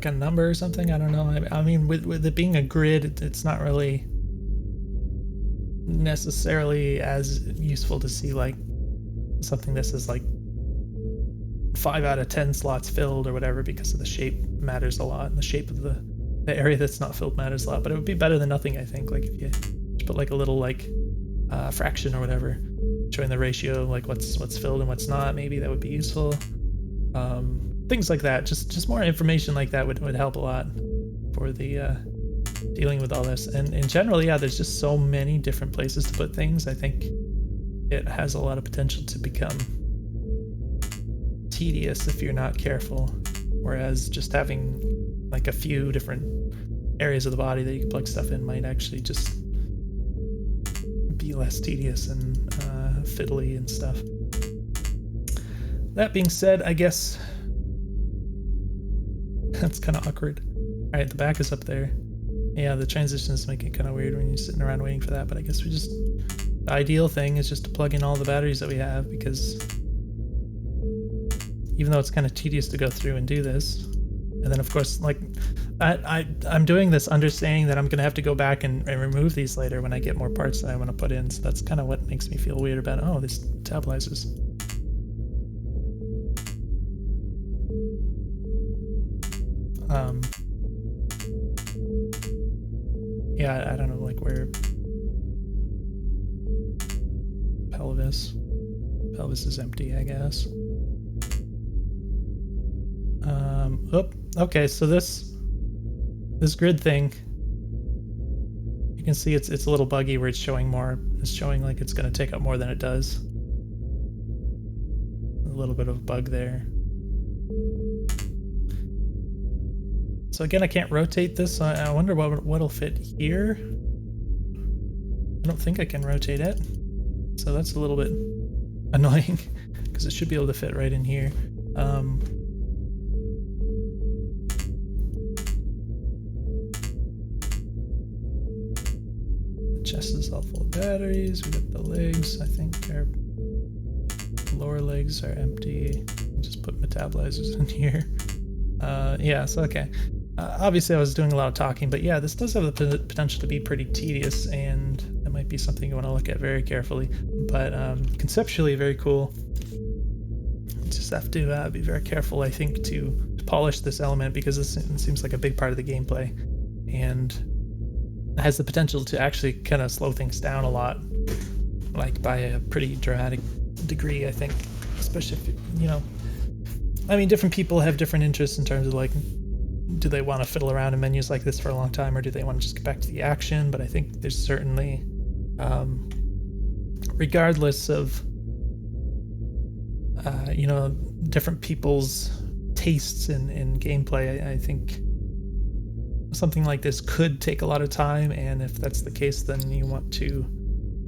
number or something. I don't know. I mean, with it being a grid, it's not really necessarily as useful to see like something that says like 5 out of 10 slots filled or whatever, because of the shape matters a lot, and the shape of the area that's not filled matters a lot. But it would be better than nothing, I think. Like if you just put like a little like fraction or whatever showing the ratio, like what's filled and what's not, maybe that would be useful. Things like that, just more information like that would help a lot for the dealing with all this. And in general, yeah, there's just so many different places to put things. I think it has a lot of potential to become tedious if you're not careful, whereas just having like a few different areas of the body that you can plug stuff in might actually just be less tedious and fiddly and stuff. That being said, I guess that's kind of awkward. All right, the back is up there. Yeah, the transitions make it kind of weird when you're sitting around waiting for that, but I guess the ideal thing is just to plug in all the batteries that we have, because even though it's kind of tedious to go through and do this, and then of course, like, I'm doing this understanding that I'm gonna have to go back and remove these later when I get more parts that I want to put in, so that's kind of what makes me feel weird about, oh, this tabulizers. Yeah, I don't know, like where pelvis. Pelvis is empty, I guess. Okay, so this grid thing, you can see it's a little buggy where it's showing more. It's showing like it's going to take up more than it does. A little bit of a bug there. So again, I can't rotate this. So I wonder what'll fit here. I don't think I can rotate it. So that's a little bit annoying because it should be able to fit right in here. The chest is all full of batteries. We got the legs. I think our lower legs are empty. Just put metabolizers in here. Yeah, so okay. Obviously I was doing a lot of talking, but yeah, this does have the potential to be pretty tedious, and that might be something you want to look at very carefully. But conceptually very cool. You just have to be very careful, I think, to polish this element, because this seems like a big part of the gameplay, and has the potential to actually kind of slow things down a lot, like by a pretty dramatic degree, I think. Especially if, you know, I mean, different people have different interests in terms of like, do they want to fiddle around in menus like this for a long time, or do they want to just get back to the action? But I think there's certainly, regardless of, you know, different people's tastes in gameplay, I think something like this could take a lot of time, and if that's the case, then you want to,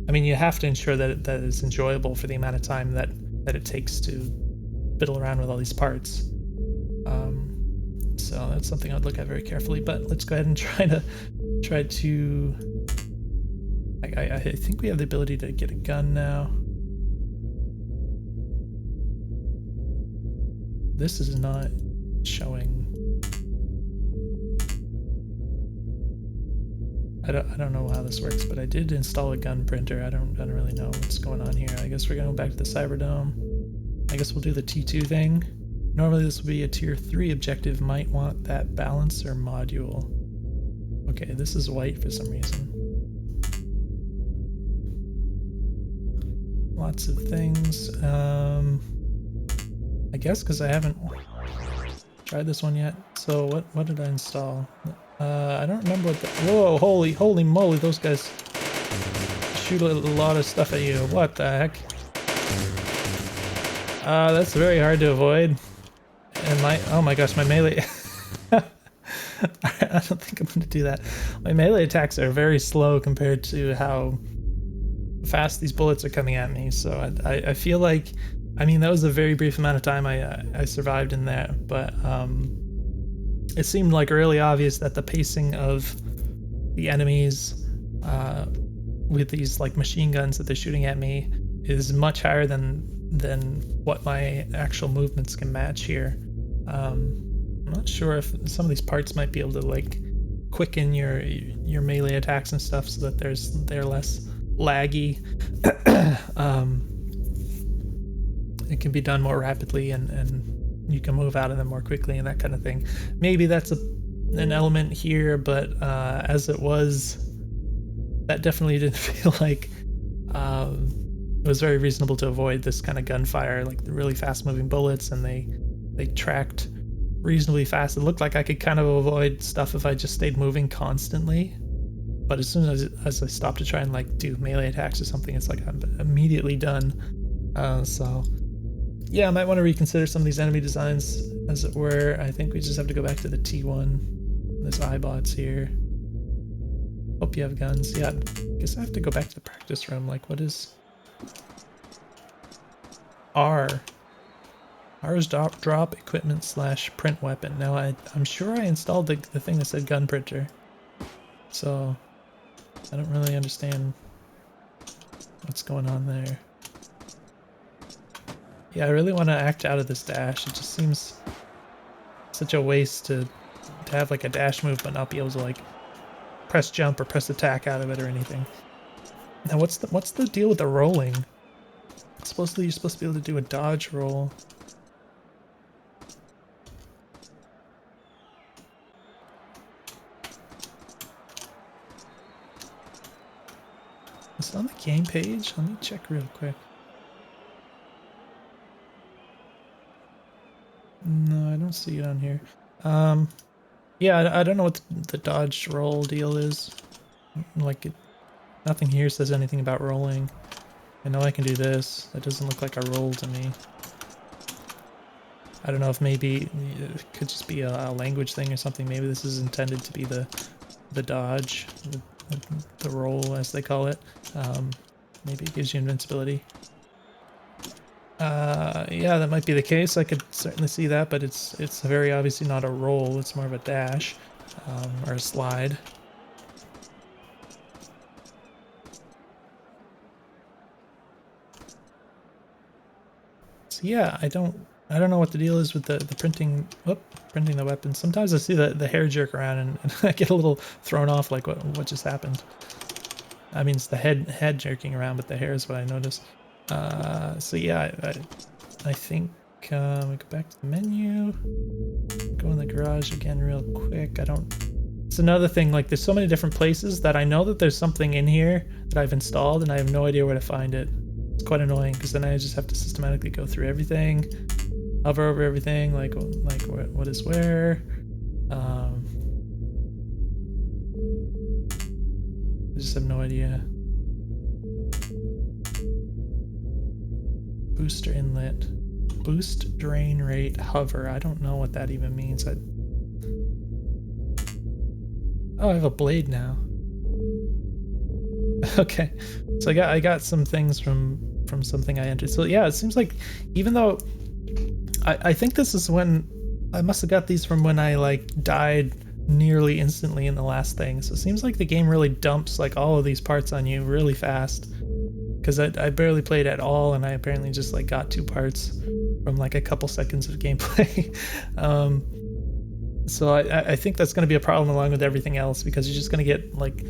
I mean, you have to ensure that that it's enjoyable for the amount of time that it takes to fiddle around with all these parts. So that's something I'd look at very carefully. But let's go ahead and try to. I think we have the ability to get a gun now. This is not showing. I don't know how this works, but I did install a gun printer. I don't really know what's going on here. I guess we're going back to the Cyberdome. I guess we'll do the T2 thing. Normally this would be a tier 3 objective. Might want that balancer module. Okay, this is white for some reason. Lots of things. I guess because I haven't tried this one yet. So what did I install? I don't remember what the... Whoa, holy moly, those guys shoot a lot of stuff at you. What the heck? That's very hard to avoid. And oh my gosh, my melee... I don't think I'm going to do that. My melee attacks are very slow compared to how fast these bullets are coming at me. So I feel like, I mean, that was a very brief amount of time I survived in there, but it seemed like really obvious that the pacing of the enemies with these like machine guns that they're shooting at me is much higher than what my actual movements can match here. I'm not sure if some of these parts might be able to like quicken your melee attacks and stuff so that they're less laggy. It can be done more rapidly, and you can move out of them more quickly and that kind of thing. Maybe that's an element here, but as it was, that definitely didn't feel like it was very reasonable to avoid this kind of gunfire, like the really fast moving bullets, and they tracked reasonably fast. It looked like I could kind of avoid stuff if I just stayed moving constantly, but as soon as I stopped to try and like do melee attacks or something, it's like I'm immediately done. So yeah, I might want to reconsider some of these enemy designs, as it were. I think we just have to go back to the T1. There's iBots here. Hope you have guns. Yeah, I guess I have to go back to the practice room. Like, what is R? R is drop equipment / print weapon. Now I'm sure I installed the thing that said gun printer, so I don't really understand what's going on there. Yeah, I really want to act out of this dash. It just seems such a waste to have like a dash move but not be able to like press jump or press attack out of it or anything. Now what's the deal with the rolling? Supposedly you're supposed to be able to do a dodge roll. Is it on the game page? Let me check real quick. No, I don't see it on here. Yeah, I don't know what the dodge roll deal is. Like, nothing here says anything about rolling. I know I can do this. That doesn't look like a roll to me. I don't know if maybe it could just be a language thing or something. Maybe this is intended to be the dodge, the roll as they call it. Maybe it gives you invincibility. Yeah, that might be the case. I could certainly see that, but it's very obviously not a roll. It's more of a dash or a slide. So yeah, I don't know what the deal is with the printing. Printing the weapons. Sometimes I see the hair jerk around and I get a little thrown off, like what just happened. I mean, it's the head jerking around, but the hair is what I noticed. So yeah, I think we go back to the menu. Go in the garage again real quick. It's another thing, like there's so many different places that I know that there's something in here that I've installed and I have no idea where to find it. It's quite annoying because then I just have to systematically go through everything, hover over everything, like what is where. I just have no idea. Booster inlet. Boost drain rate hover. I don't know what that even means. Oh, I have a blade now. Okay, so I got some things from something I entered. So yeah, it seems like even though I think this is when I must have got these from when I like died nearly instantly in the last thing. So it seems like the game really dumps like all of these parts on you really fast. Because I barely played at all, and I apparently just like got 2 parts from like a couple seconds of gameplay. So I think that's going to be a problem along with everything else, because you're just going to get like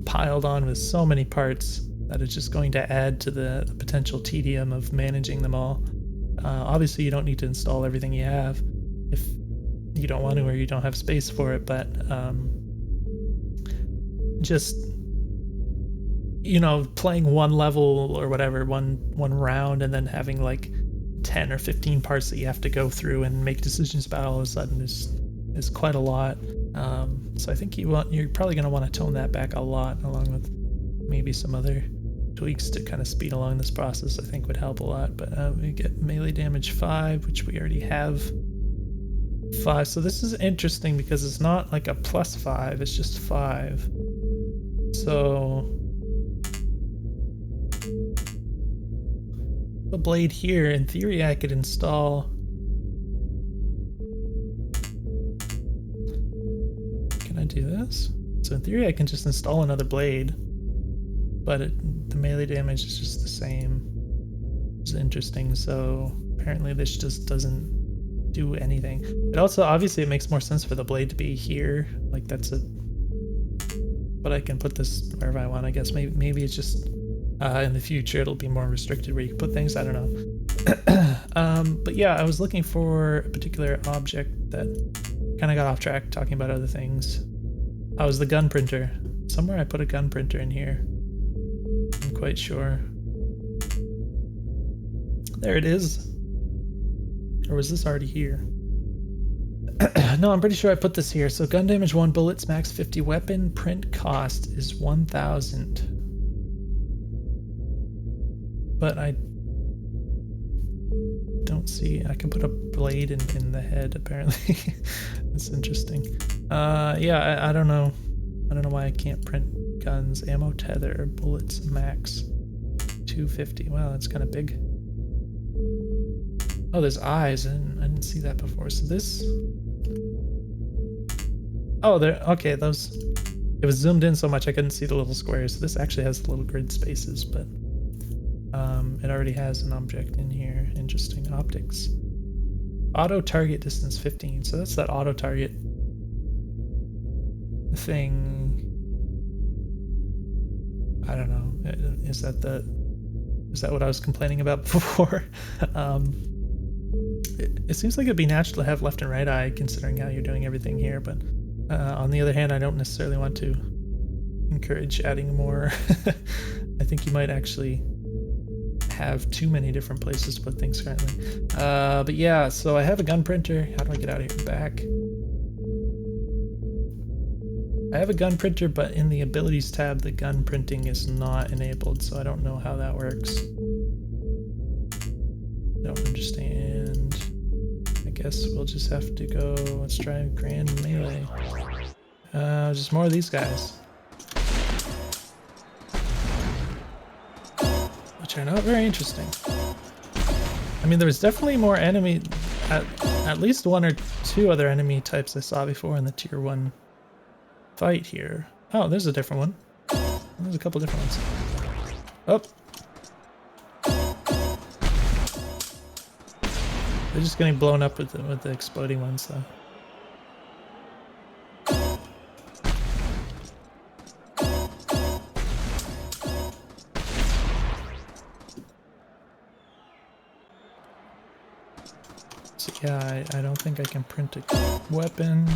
piled on with so many parts that it's just going to add to the potential tedium of managing them all. Obviously, you don't need to install everything you have if you don't want to or you don't have space for it, but just, you know, playing one level or whatever, one round, and then having like 10 or 15 parts that you have to go through and make decisions about all of a sudden is quite a lot. So I think you're probably going to want to tone that back a lot, along with maybe some other tweaks to kind of speed along this process. I think would help a lot. But we get melee damage 5, which we already have 5. So this is interesting because it's not like a +5, it's just 5. So the blade here, in theory I could install. Can I do this? So in theory I can just install another blade, but the melee damage is just the same. It's interesting. So apparently this just doesn't do anything. It also, obviously it makes more sense for the blade to be here, like that's it. But I can put this wherever I want, I guess. Maybe it's just in the future it'll be more restricted where you can put things. I don't know. But yeah, I was looking for a particular object that kind of got off track talking about other things. Oh, it was the gun printer. Somewhere I put a gun printer in here. I'm quite sure. There it is. Or was this already here? No, I'm pretty sure I put this here. So gun damage 1, bullets max 50, weapon print cost is 1,000. But I don't see. I can put a blade in the head, apparently. That's interesting. Yeah, I don't know. I don't know why I can't print guns. Ammo tether, bullets max 250. Wow, that's kind of big. Oh, there's eyes, and I didn't see that before. So this. Oh, there. Okay, those. It was zoomed in so much I couldn't see the little squares. So this actually has the little grid spaces, but it already has an object in here. Interesting. Optics. Auto target distance 15. So that's that auto target thing. I don't know. Is that what I was complaining about before? It seems like it'd be natural to have left and right eye, considering how you're doing everything here, but on the other hand, I don't necessarily want to encourage adding more. I think you might actually have too many different places to put things currently. But yeah, so I have a gun printer. How do I get out of here? Back. I have a gun printer, but in the abilities tab, the gun printing is not enabled, so I don't know how that works. Don't understand. I guess we'll just have to go, let's try grand melee. Just more of these guys. Which are not very interesting. I mean, there was definitely more enemy, at least one or two other enemy types I saw before in the tier 1 fight here. Oh, there's a different one. There's a couple different ones. Oh. They're just getting blown up with the exploding ones, though. So yeah, I don't think I can print a weapon.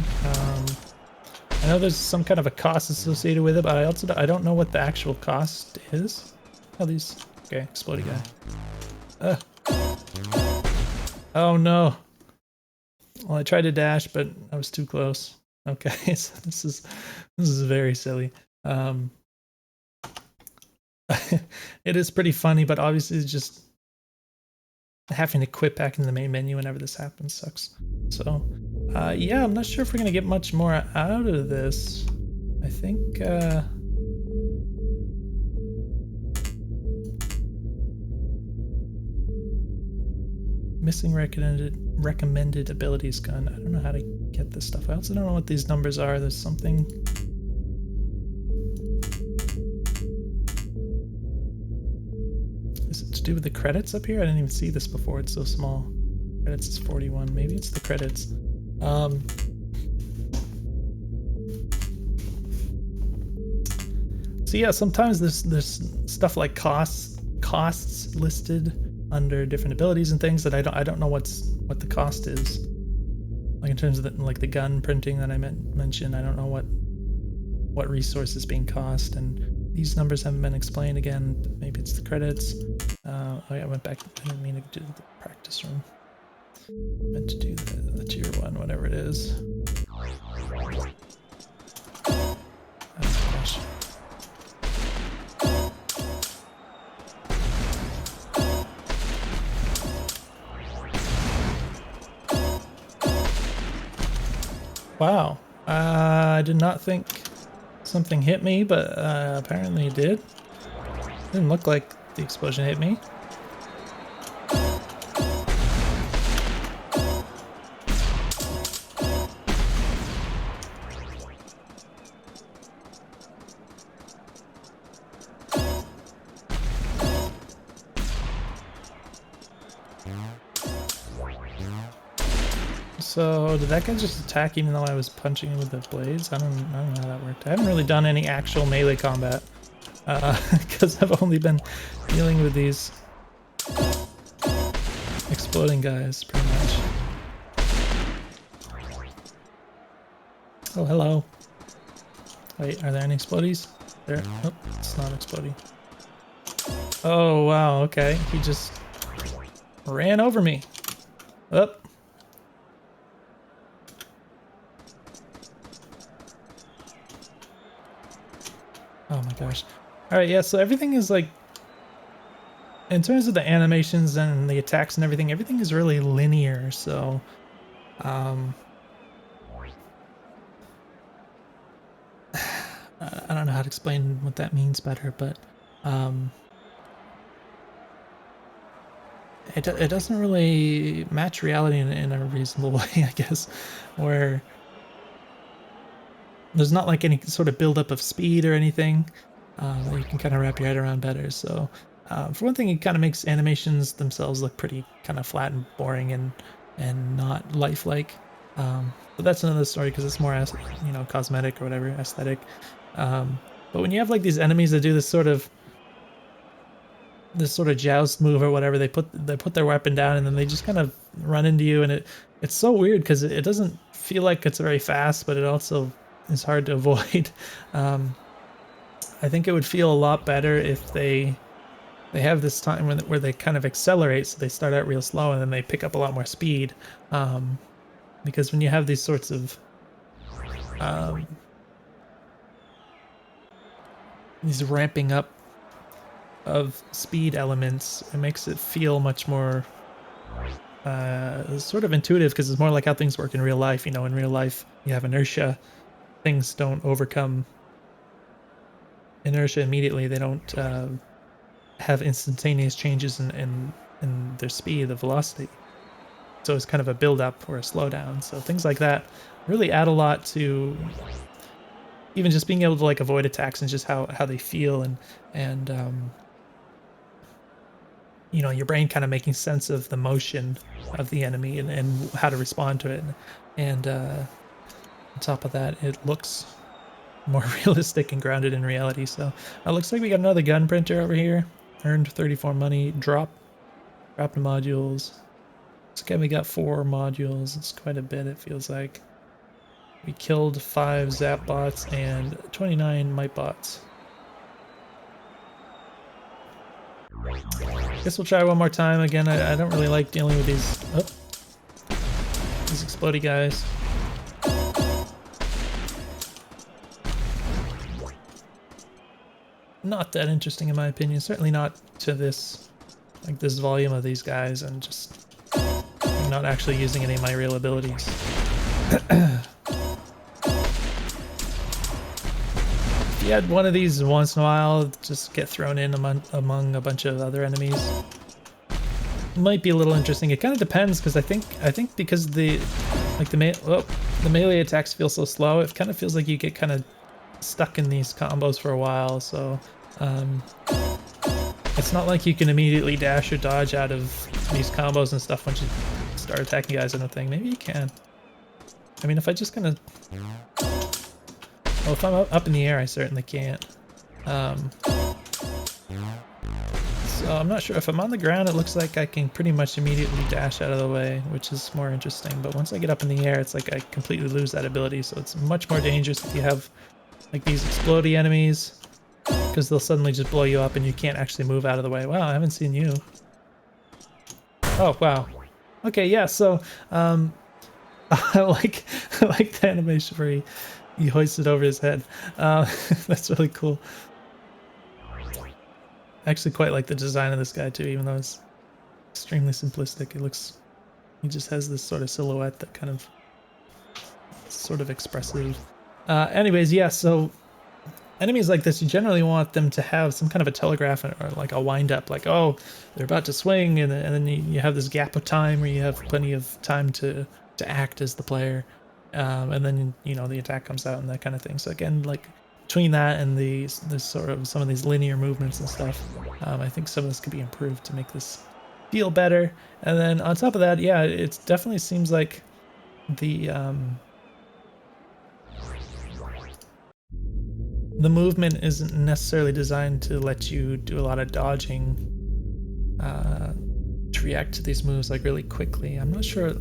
I know there's some kind of a cost associated with it, but I don't know what the actual cost is. Oh, these. Okay, exploding guy. Oh no. Well, I tried to dash, but I was too close. Okay, so this is very silly. It is pretty funny, but obviously it's just having to quit back in the main menu whenever this happens sucks. So, yeah, I'm not sure if we're gonna get much more out of this. I think, missing recommended abilities gun. I don't know how to get this stuff. I also don't know what these numbers are. There's something. Is it to do with the credits up here? I didn't even see this before. It's so small. Credits is 41. Maybe it's the credits. So yeah, sometimes there's stuff like costs listed under different abilities and things that I don't know what the cost is. Like in terms of the gun printing that I mentioned, I don't know what resource is being cost, and these numbers haven't been explained again. Maybe it's the credits. Oh yeah, I went back. I didn't mean to do the practice room. I meant to do the tier 1, whatever it is. Oh gosh. Wow, I did not think something hit me, but apparently it did. Didn't look like the explosion hit me. So did that guy just attack even though I was punching him with the blades? I don't know how that worked. I haven't really done any actual melee combat because I've only been dealing with these exploding guys pretty much. Oh, hello. Wait, are there any explodies? There. Oh, it's not exploding. Oh, wow. Okay. He just ran over me. Up. Oh my gosh. Alright, yeah, so everything is like, in terms of the animations and the attacks and everything is really linear, so, I don't know how to explain what that means better, but, it doesn't really match reality in a reasonable way, I guess, where there's not like any sort of buildup of speed or anything that you can kind of wrap your head around better. So for one thing, it kind of makes animations themselves look pretty kind of flat and boring and not lifelike. But that's another story because it's more cosmetic or whatever, aesthetic. But when you have like these enemies that do this sort of joust move or whatever, they put their weapon down and then they just kind of run into you, and it's so weird because it doesn't feel like it's very fast, but it also is hard to avoid. I think it would feel a lot better if they have this time where they kind of accelerate, so they start out real slow and then they pick up a lot more speed. Because when you have these sorts of um, these ramping up of speed elements, it makes it feel much more sort of intuitive, because it's more like how things work in real life. You know, in real life, you have inertia. Things don't overcome inertia immediately. They don't have instantaneous changes in their speed, the velocity. So it's kind of a build up or a slowdown. So things like that really add a lot to even just being able to like avoid attacks and just how they feel, and you know, your brain kind of making sense of the motion of the enemy and how to respond to it. And on top of that, it looks more realistic and grounded in reality. So it looks like we got another gun printer over here. Earned 34 money. Dropped modules. Okay, we got 4 modules. It's quite a bit, it feels like. We killed 5 zap bots and 29 mite bots. Guess we'll try one more time. Again, I don't really like dealing with these explodey guys. Not that interesting in my opinion. Certainly not to this, like this volume of these guys, and just not actually using any of my real abilities. If you had one of these once in a while, just get thrown in among a bunch of other enemies, might be a little interesting. It kind of depends, because I think because the melee attacks feel so slow, it kind of feels like you get kind of stuck in these combos for a while. So it's not like you can immediately dash or dodge out of these combos and stuff once you start attacking guys. I don't think. Maybe you can. I mean, if I just kind of... Well, if I'm up in the air, I certainly can't. So I'm not sure. If I'm on the ground, it looks like I can pretty much immediately dash out of the way, which is more interesting. But once I get up in the air, it's like I completely lose that ability. So it's much more dangerous if you have like these explodey enemies, because they'll suddenly just blow you up and you can't actually move out of the way. Wow, I haven't seen you. Oh, wow. Okay, yeah, so I like the animation where he hoists it over his head. That's really cool. I actually quite like the design of this guy too, even though it's extremely simplistic. He just has this sort of silhouette that kind of sort of expressive. Anyways, yeah, so enemies like this, you generally want them to have some kind of a telegraph or like a wind up, like, oh, they're about to swing, and then you have this gap of time where you have plenty of time to act as the player, and then, you know, the attack comes out and that kind of thing. So again, like between that and this sort of some of these linear movements and stuff, I think some of this could be improved to make this feel better. And then on top of that, yeah, it definitely seems like the movement isn't necessarily designed to let you do a lot of dodging to react to these moves like really quickly. I'm not sure.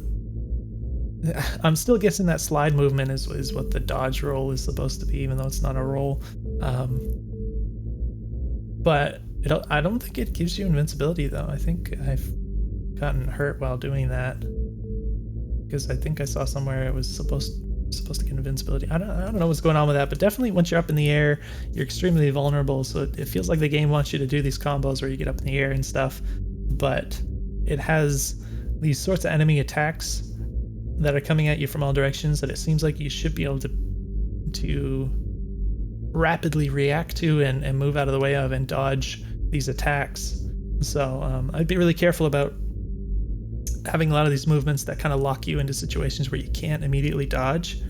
I'm still guessing that slide movement is what the dodge roll is supposed to be, even though it's not a roll. But I don't think it gives you invincibility, though. I think I've gotten hurt while doing that, because I think I saw somewhere it was supposed to get invincibility. I don't know what's going on with that, but definitely once you're up in the air, you're extremely vulnerable. So it feels like the game wants you to do these combos where you get up in the air and stuff, but it has these sorts of enemy attacks that are coming at you from all directions that it seems like you should be able to rapidly react to and move out of the way of and dodge these attacks. So I'd be really careful about having a lot of these movements that kind of lock you into situations where you can't immediately dodge,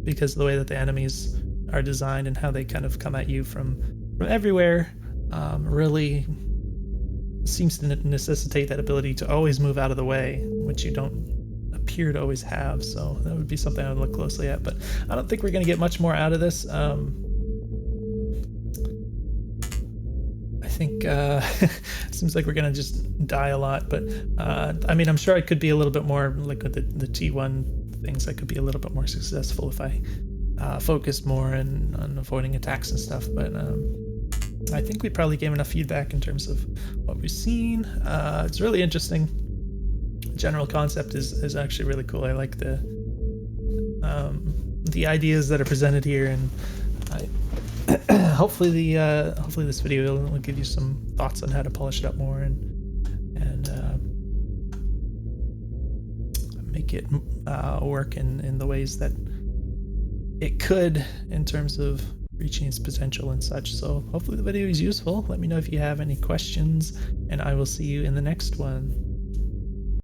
because of the way that the enemies are designed and how they kind of come at you from everywhere, really seems to necessitate that ability to always move out of the way, which you don't appear to always have. So that would be something I would look closely at, but I don't think we're going to get much more out of this. I think it seems like we're going to just die a lot, but I mean, I'm sure I could be a little bit more, like with the T1 things, I could be a little bit more successful if I focused more on avoiding attacks and stuff, but I think we probably gave enough feedback in terms of what we've seen. It's really interesting. The general concept is actually really cool. I like the ideas that are presented here, and hopefully this video will give you some thoughts on how to polish it up more and make it work in the ways that it could in terms of reaching its potential and such. So hopefully the video is useful. Let me know if you have any questions, and I will see you in the next one.